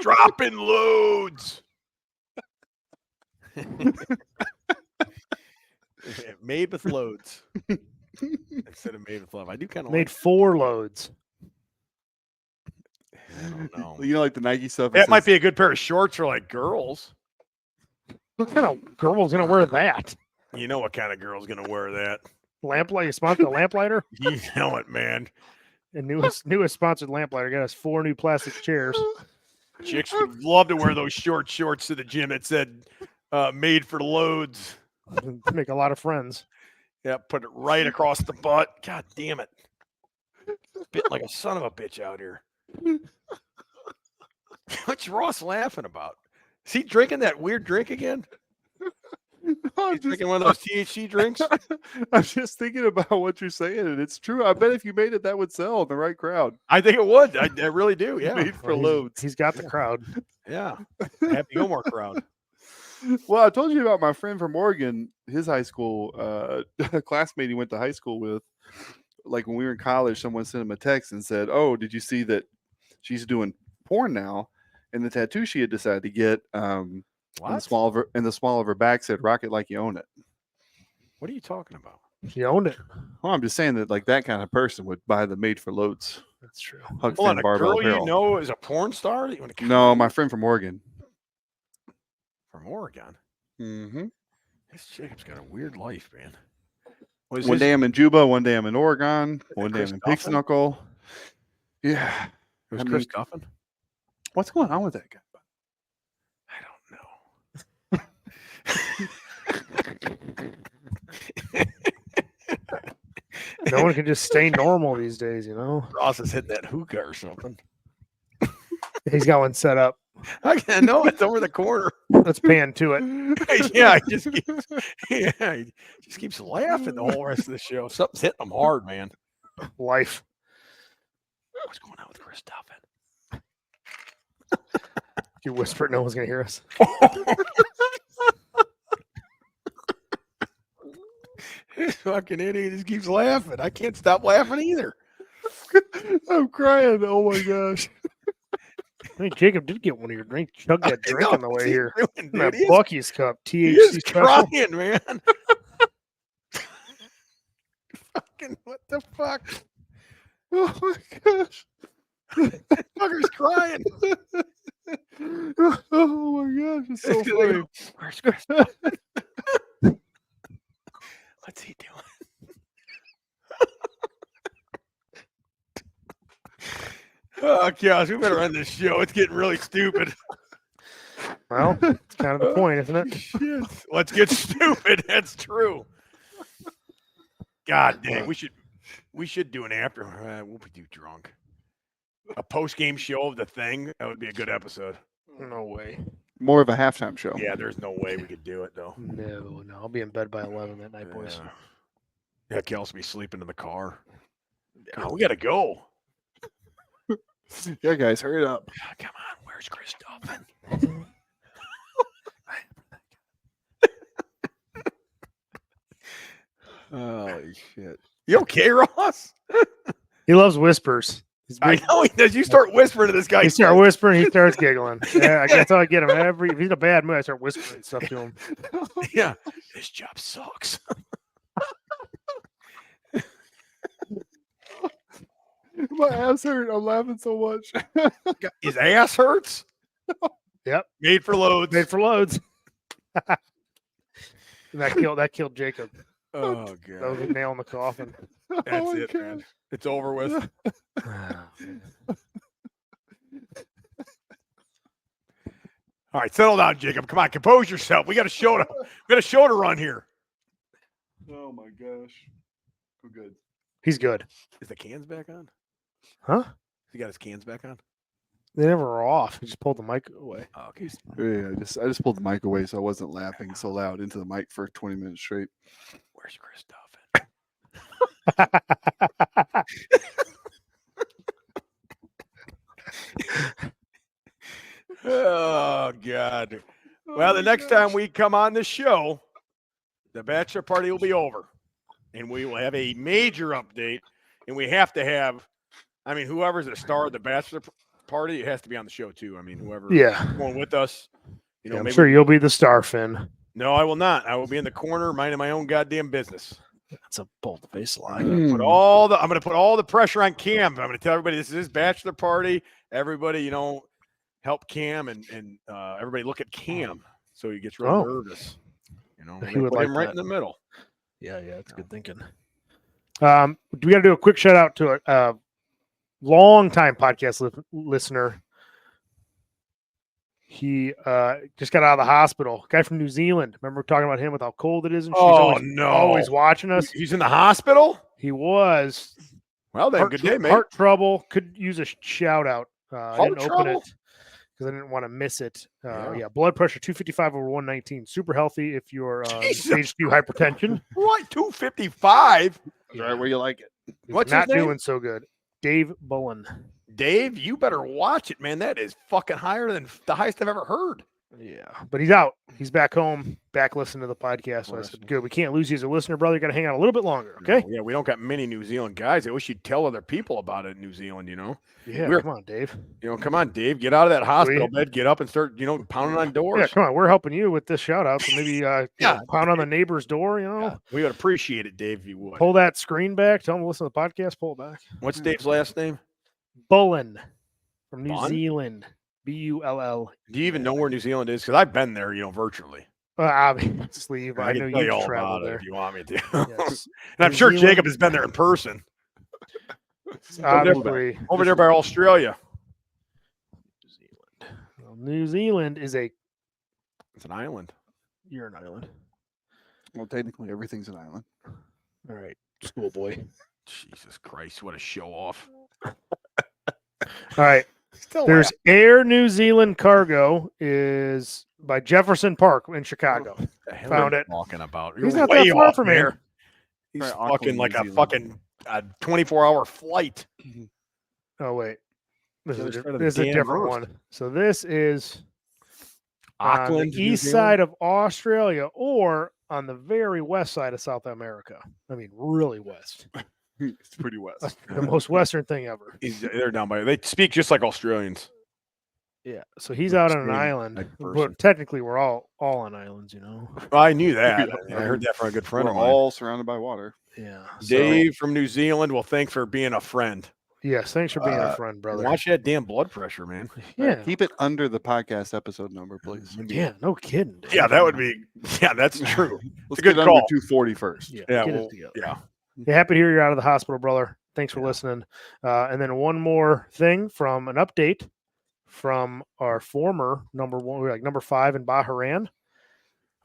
Dropping loads. Yeah, made with loads instead of made with love. I do kind of Made 4 loads. I don't know. You know, like the Nike stuff. That might be a good pair of shorts for like girls. What kind of girl's gonna wear that? You know what kind of girl's gonna wear that? Lamplighter. You sponsored the lamplighter. You know it, man. And newest sponsored lamplighter got us 4 new plastic chairs. Chicks would love to wear those short shorts to the gym. It said made for loads. Make a lot of friends. Yeah, put it right across the butt. God damn it. Bit like a son of a bitch out here. What's Ross laughing about? Is he drinking that weird drink again? He's drinking one of those THC drinks? I'm just thinking about what you're saying, and it's true. I bet if you made it, that would sell in the right crowd. I think it would. I really do. Yeah. Made for Well, loads. He's got the crowd. Yeah. Happy Gilmore crowd. Well, I told you about my friend from Oregon, his high school classmate he went to high school with. Like when we were in college, someone sent him a text and said, "Oh, did you see that she's doing porn now?" And the tattoo she had decided to get in the small of her back said "Rock it like you own it." What are you talking about? He owned it. Well, I'm just saying that like that kind of person would buy the made for loads. That's true. Huck Hold on, Finn a barbell girl apparel. you know is a porn star? You want to No, my friend from Oregon. From Oregon? Mm-hmm. This Jacob's got a weird life, man. One day I'm in Juba, one day I'm in Oregon, one day Chris I'm in Duffin? Pixknuckle. Yeah. It was I Chris mean, Duffin? what's going on with that guy? I don't know. No one can just stay normal these days, you know. Ross is hitting that hookah or something. He's got one set up. I can't know it's over the corner. Let's pan to it. Yeah, he just keeps laughing the whole rest of the show. Something's hitting him hard, man. Life. What's going on with Chris Duffin? If you whisper it, no one's gonna hear us. This fucking idiot just keeps laughing. I can't stop laughing either. I'm crying. Oh my gosh. I think Jacob did get one of your drinks. Chug that drink on the way here. Doing, That dude? Bucky's cup. He THC is special. crying, man. Fucking what the fuck? Oh my gosh. Fucker's crying. Oh my gosh. It's so funny. Where's Chris? What's he doing? Oh gosh, we better end this show. It's getting really stupid. Well, it's kind of the point, isn't it? Shit. Let's get stupid. That's true. God dang, we should do an after. We'll be too drunk. A post-game show of the thing. That would be a good episode. No way. More of a halftime show. Yeah, there's no way we could do it though. No. I'll be in bed by 11 that night, boys. Yeah, Kelsey be sleeping in the car. Oh, we gotta go. Yeah, guys, hurry it up. Come on, where's Chris Duffin? Holy shit. You okay, Ross? He loves whispers. I know he does. You start whispering to this guy. He starts whispering, he starts giggling. Yeah, that's how I get him. If he's in a bad mood, I start whispering stuff to him. Yeah, this job sucks. My ass hurt. I'm laughing so much. His ass hurts. Yep. Made for loads. Made for loads. that killed Jacob. Oh That was god. a nail in the coffin. That's Oh my it, man. It's over with. All right, settle down, Jacob. Come on, compose yourself. We got a show to run here. Oh my gosh. We're good. He's good. Is the cans back on? Huh? He got his cans back on? They never were off. He just pulled the mic away. Oh, okay. Yeah, I just pulled the mic away so I wasn't laughing so loud into the mic for 20 minutes straight. Where's Chris Duffin? Oh God. Well, the next time we come on the show, the bachelor party will be over. And we will have a major update. And we have to have, I mean, whoever's the star of the bachelor party, it has to be on the show too. I mean, whoever going with us. You know, I'm maybe sure you'll be the star, Finn. No, I will not. I will be in the corner minding my own goddamn business. That's a bold-faced lie. I'm going to put all the pressure on Cam. I'm going to tell everybody this is his bachelor party. Everybody, you know, help Cam and everybody look at Cam so he gets real nervous. You know, He would put like him right that. in the middle. Yeah, that's good thinking. We got to do a quick shout out to a long-time podcast listener. He just got out of the hospital. Guy from New Zealand. Remember talking about him with how cold it is? And she's always watching us. He's in the hospital? He was. Well, then, good day, mate. Heart trouble. Could use a shout out. I didn't open trouble? it because I didn't want to miss it. Yeah, blood pressure 255 over 119. Super healthy if you're stage 2 hypertension. What? 255? Right where you like it. What's not his name? doing so good. Dave Bullen. Dave, you better watch it, man. That is fucking higher than the highest I've ever heard. Yeah, but he's out. He's back home, back listening to the podcast. So I said, good. We can't lose you as a listener, brother. You got to hang out a little bit longer, okay? No, yeah, we don't got many New Zealand guys. I wish you'd tell other people about it in New Zealand, Yeah, come on, Dave. Come on, Dave. Get out of that hospital bed. Get up and start, pounding on doors. Yeah, come on. We're helping you with this shout-out. So maybe pound on the neighbor's door, Yeah, we would appreciate it, Dave, if you would. Pull that screen back. Tell them to listen to the podcast. Pull it back. What's Dave's last name? Bullen from New Bun? Zealand. Bull. Do you even know where New Zealand is? Because I've been there, virtually. Obviously, I I can know tell you you all traveled about it there. if you want me to. Yes. And I'm New sure Zealand- Jacob has been there in person. Obviously, Over there by Australia. well, New Zealand is It's an island. you're an island. Well, technically, everything's an island. All right, schoolboy. Jesus Christ, what a show off. All right. There's Air New Zealand Cargo is by Jefferson Park in Chicago. What the hell Found are you it. talking about? He's You're not that way far off, from man. here. He's Right, fucking Auckland, like New a Zealand. fucking 24-hour flight. Oh wait, this The is other side of the this is a damn different earth. one. So this is on Auckland, the New east Zealand? side of Australia, or on the very west side of South America. I mean, really west. It's pretty west. The most western thing ever. They're down by. They speak just like Australians. Yeah. So he's Like out on an same island, type person. but technically we're all on islands, Well, I knew that. I heard that from a good friend We're of mine. all surrounded by water. Yeah. So, Dave from New Zealand. Well, thanks for being a friend. yes. Thanks for being a friend, brother. Watch that damn blood pressure, man. Yeah. Keep it under the podcast episode number, please. Yeah. No kidding. dude. Yeah, that would be. Yeah, that's true. Let's a good get under call. 240 first. Yeah. Yeah, get it well, together. yeah. Yeah, happy to hear you're out of the hospital, brother. Thanks for listening. And then one more thing from an update from our former number 5 in Bahrain.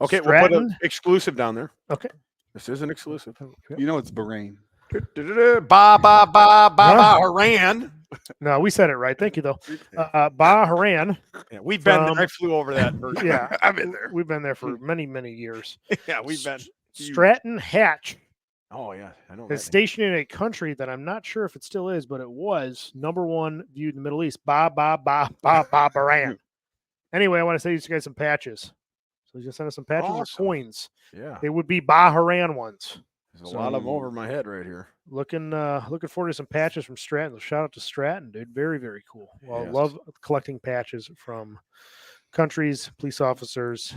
Okay, we'll put Stratton? an exclusive down there. Okay. This is an exclusive. You know it's Bahrain. Bahrain. No, we said it right. Thank you, though. Bahrain. Yeah, we've been From- there. I flew over that. version. Yeah, I've been there. We've been there for many, many years. Yeah, we've been. Stratton Hatch Oh yeah, I know. is That name. stationed in a country that I'm not sure if it still is, but it was number 1 viewed in the Middle East. Bahrain. Anyway, I want to send you guys some patches. So you just send us some patches Awesome. or coins. Yeah, They would be Bahrain ones. there's a lot of them over my head right here. Looking forward to some patches from Stratton. So shout out to Stratton, dude. Very, very cool. Well, I Yes. love collecting patches from countries, police officers.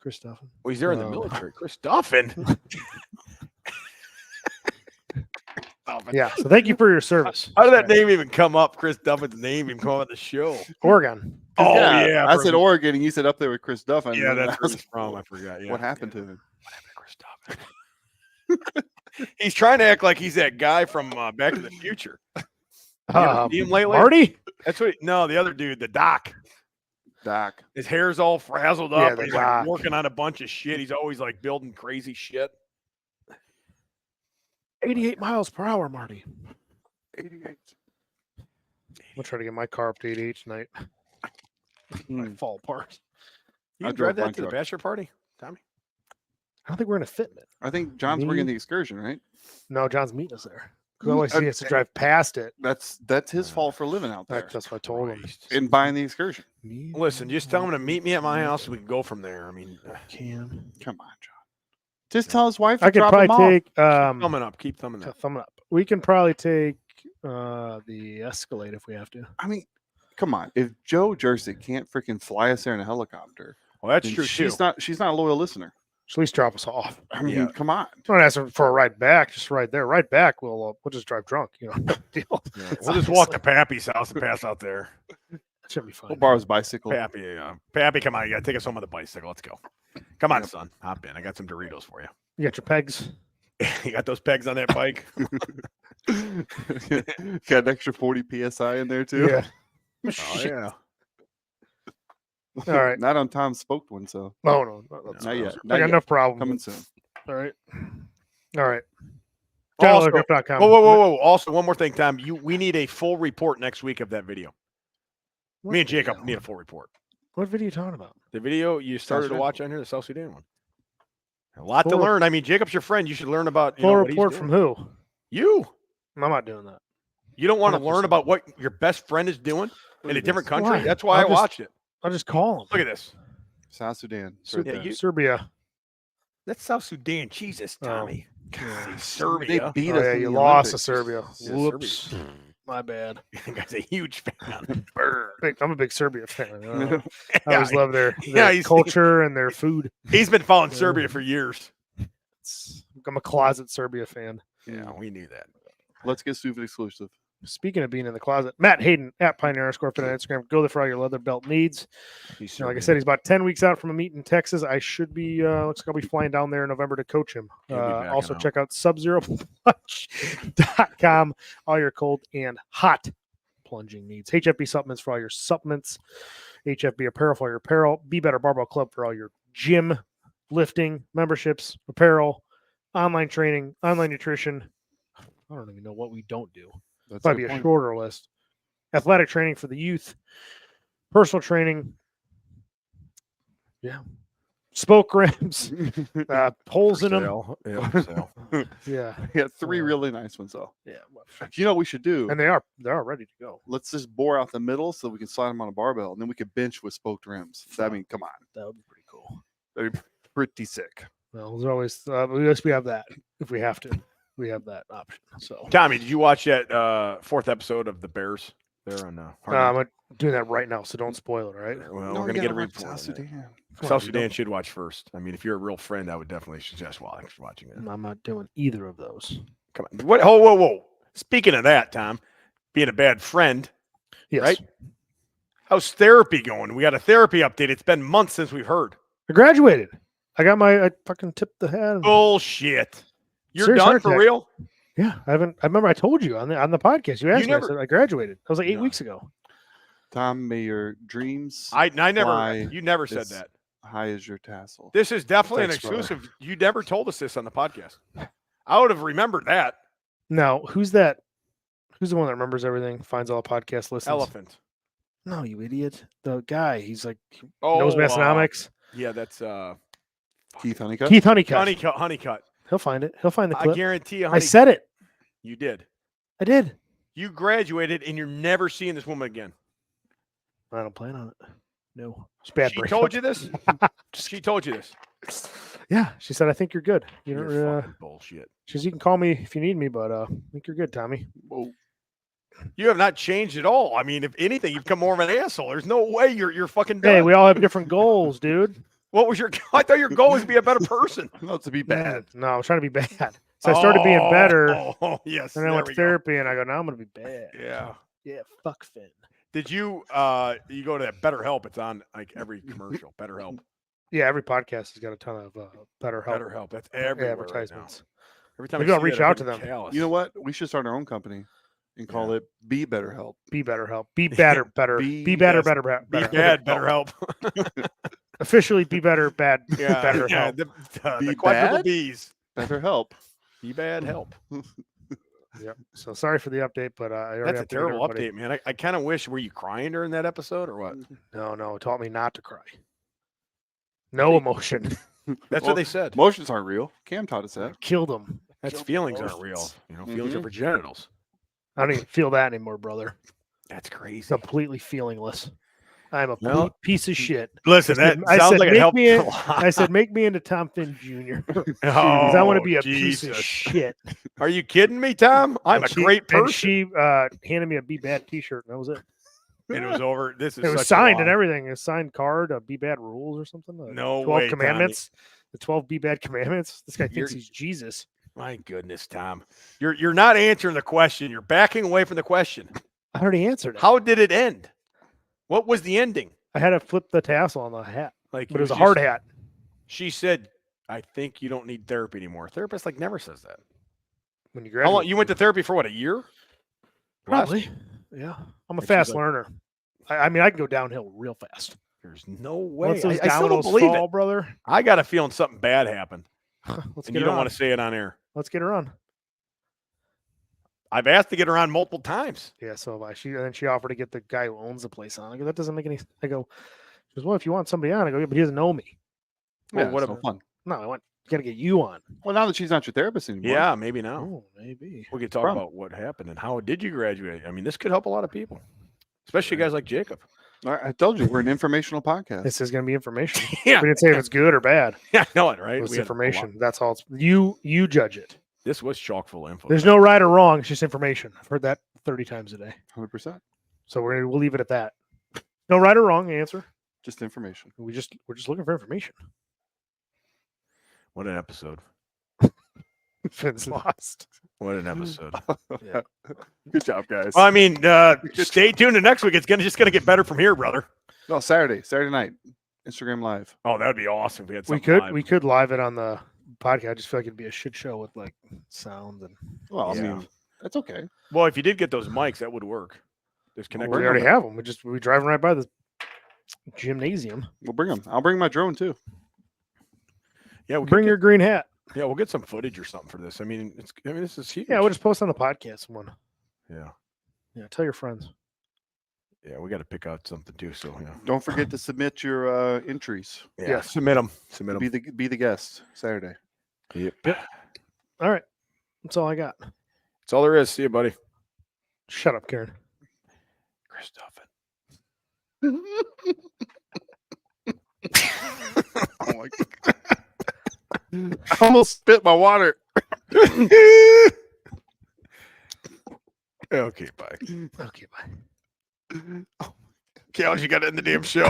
Chris Duffin. Well, he's there in the military. Chris Duffin. Yeah. So thank you for your service. How did that name even come up? Chris Duffin's name even come up on the show. Oregon. Oh yeah, I said Oregon, and you said up there with Chris Duffin. Yeah, and that's I where was he's from. I forgot. Yeah. What happened to him? What happened to Chris Duffin? He's trying to act like he's that guy from Back to the Future. You ever see him lately? Marty? That's what. No, the other dude, the Doc. Doc. His hair's all frazzled Yeah, up. the and he's like Doc. working on a bunch of shit. He's always like building crazy shit. 88 miles per hour, Marty. 88. We'll try to get my car up to 88 tonight. I fall apart. You I can drove drive my that to the truck. bachelor party, Tommy? I don't think we're going to fit in it. I think John's bringing the excursion, right? No, John's meeting us there. Because otherwise he has to drive past it. That's his fault for living out there That's what I told him. and buying the excursion. Listen, just tell him to meet me at my house and we can go from there. I mean, Can. Come on, John. Just tell his wife to I could drop him probably off. take thumbing up. Keep thumbing up. thumb up. We can probably take the Escalade if we have to. I mean, come on. If Joe Jersey can't freaking fly us there in a helicopter, Well, that's then true too. she's not a loyal listener. Just at least drop us off. I mean, Yeah. come on. I'm not asking for a ride back, just right there. Right back, we'll just drive drunk. You know, no deal. Yeah, we'll just walk to Pappy's house and pass out there. That should be fine. We'll borrow his bicycle. Pappy, Pappy, come on. You got to take us home on the bicycle. Let's go. Come on, son. Hop in. I got some Doritos for you. You got your pegs. You got those pegs on that bike? Got an extra 40 psi in there too. Yeah. Oh, yeah. All right. Not on Tom's spoked one, so Oh no, that's not yet. I Not got yet. enough problems. Coming soon. All right. All right. Also, Channelhookup.com. whoa. Also, one more thing, Tom. We need a full report next week of that video. What Me and Jacob video? need a full report. What video are you talking about? The video you started to Sudan. watch on here, the South Sudan one. A lot to Full- learn. I mean, Jacob's your friend. You should learn about Full what he's report doing. from who? You. I'm not doing that. You don't want to learn 100%. about what your best friend is doing in a different country. Why? That's why I I'll just- watched it. I'll just call him. Look at this. South Sudan. It's Serbia. right there. Serbia. That's South Sudan. Jesus, Tommy. Yeah. Serbia. They beat Oh, us. yeah, in you the lost to Olympics. Serbia. Yeah, Whoops. My bad. That guy's a huge fan. Burn. I'm a big Serbia fan. I Yeah, always love their he's- culture and their food. He's been following Serbia for years. I'm a closet Serbia fan. Yeah, we knew that. Let's get stupid exclusive. Speaking of being in the closet, Matt Hayden at Pioneer_Fit on Instagram. Go there for all your leather belt needs. He's Like I said, he's about 10 weeks out from a meet in Texas. I should be, looks like I'll be flying down there in November to coach him. He'll be backing Also, out. check out subzeropunch.com, all your cold and hot plunging needs. HFB supplements for all your supplements. HFB apparel for all your apparel. Be Better Barbell Club for all your gym, lifting, memberships, apparel, online training, online nutrition. I don't even know what we don't do. That's Probably good a point. shorter list. Athletic training for the youth, personal training, spoke rims, holes in them. Yeah, sale. Yeah, Yeah, 3 really nice ones though. yeah, You know what we should do? and they're ready to go. Let's just bore out the middle so we can slide them on a barbell, and then we could bench with spoked rims. I mean, come on, That would be pretty cool. that'd be pretty sick. Well, there's always we have that if we have to. We have that option. So Tommy, did you watch that 4th episode of The Bears there on I'm doing that right now, so don't spoil it. All right. Well, No, we're you gonna get a gotta watch report. South on that. Sudan. Come South on, Sudan should watch first. I mean, if you're a real friend, I would definitely suggest watching it. I'm not doing either of those. Come on. What? Oh, whoa. Speaking of that, Tom, being a bad friend, Yes. right? How's therapy going? We got a therapy update. It's been months since we've heard. I graduated. I fucking tipped the hat. Bullshit. You're Serious done heart for attack. real? Yeah, I remember I told you on the podcast. You asked me. I said I graduated. That was like 8 No. weeks ago. Tom, may your dreams I never. Why You never said is- that. high as your tassel. This is definitely Thanks, an brother. exclusive. You never told us this on the podcast. I would have remembered that. Now, who's that? Who's the one that remembers everything? Finds all the podcast listens. Elephant. No, you idiot. The guy. He's like Oh, knows Massonomics. yeah, that's Keith Honeycutt. Keith Honeycutt. Honeycutt. He'll find it. He'll find the I clip. guarantee you, I said it. you did. I did. You graduated and you're never seeing this woman again. I don't plan on it. No. It's bad. She breakup. told you this? She told you this. Yeah. She said, I think you're good. You You're know, fucking bullshit. she says, you can call me if you need me, but I think you're good, Tommy. Whoa. You have not changed at all. I mean, if anything, you've become more of an asshole. There's no way you're fucking done. Hey, we all have different goals, dude. What was your? I thought your goal was to be a better person. Not to be bad. No, I was trying to be bad. So I started being better. Oh, yes. And then I there went we to therapy and I go, now I'm going to be bad. go. Yeah. Yeah, fuck Finn. Did you you go to that BetterHelp? It's on like every commercial. BetterHelp. Yeah, every podcast has got a ton of better help BetterHelp. That's everywhere advertisements. Right now. Every time Maybe I I'll see reach that, I out to get them. callous. You know what? We should start our own company and call it Be Better Help. Be better help. Be better, better. Be- Be better, yes, better, Be better. bad. BetterHelp. Officially be better, bad, Yeah. better yeah. help. The Be quadruple bad? B's. Better Help. Be bad help. Yep. So sorry for the update, but I already That's a updated terrible everybody. update, man. I kind of wish. Were you crying during that episode or what? No, it taught me not to cry. No emotion. That's Well, what they said. Emotions aren't real. Cam taught us that. Killed them. That's feelings aren't real. You know, feelings are Mhm. for genitals. I don't even feel that anymore, brother. That's crazy. Completely feelingless. I'm a Well, piece of shit. Listen, I said- that I sounds said, like it make helped me a a- lot. I said, make me into Tom Finn Jr. Because I want to be a piece of Jesus. shit. Are you kidding me, Tom? I'm a And she- great person. And she handed me a Be Bad T-shirt, and that was it. And it was over. This is It was such a signed and lie. everything. A signed card, a Be Bad rules or something. No 12 way, commandments. The 12 Be Bad commandments. This guy thinks You're- he's Jesus. My goodness, Tom. You're not answering the question. You're backing away from the question. I already answered it. How did it end? What was the ending? I had to flip the tassel on the hat, Like, but it was a hard hat. She said, "I think you don't need therapy anymore." A therapist like never says that. When you How graduate, long? You went to therapy for what? A year? probably. Yeah, I'm a And she's fast like- learner. I mean, I can go downhill real fast. There's no way. Once those I still don't dominoes believe fall, it. brother. I got a feeling something bad happened, Let's and get you her don't on. want to say it on air. Let's get her on. I've asked to get her on multiple times. Yeah, so have I. And then she offered to get the guy who owns the place on. I go, that doesn't make any. I go, she goes, well, if you want somebody on, I go, yeah, but he doesn't know me. Well, Yeah, what it's no if- fun. No, I want. Got to get you on. Well, now that she's not your therapist anymore. Yeah, maybe now. Oh, maybe. We could talk Problem. about what happened and how did you graduate. I mean, this could help a lot of people, especially guys like Jacob. I told you we're an informational podcast. This is going to be information. Yeah. We didn't say if it's good or bad. Yeah, I know it, right? It's We had a lot. information. That's all. You judge it. This was chock full of info. There's no right or wrong. It's just information. I've heard that 30 times a day. 100%. So we'll leave it at that. No right or wrong answer. Just information. We're just looking for information. What an episode. Finn's lost. What an episode. Yeah. Good job, guys. Well, I mean, stay tuned to next week. It's just gonna get better from here, brother. No, Saturday night, Instagram Live. Oh, that would be awesome if we had We something we could live it on the podcast. I just feel like it'd be a shit show with like sound and. Well, Yeah. I mean, that's okay. Well, if you did get those mics, that would work. There's We connected. already have them. We driving right by the gymnasium. We'll bring them. I'll bring my drone too. Yeah, we'll Bring your green hat. Yeah, we'll get some footage or something for this. I mean, this is huge. Yeah, we'll just post on the podcast one. Yeah, Yeah, tell your friends. yeah, we got to pick out something too. So yeah, Don't forget to submit your entries. yeah, Yeah. submit them. Submit them. Be the guest Saturday. Yep. All right, that's all I got. That's all there is. See you, buddy. Shut up, Karen. Christopher. Oh my God. I almost spit my water. Okay, bye. Okay, bye. Cal, you got to end the damn show.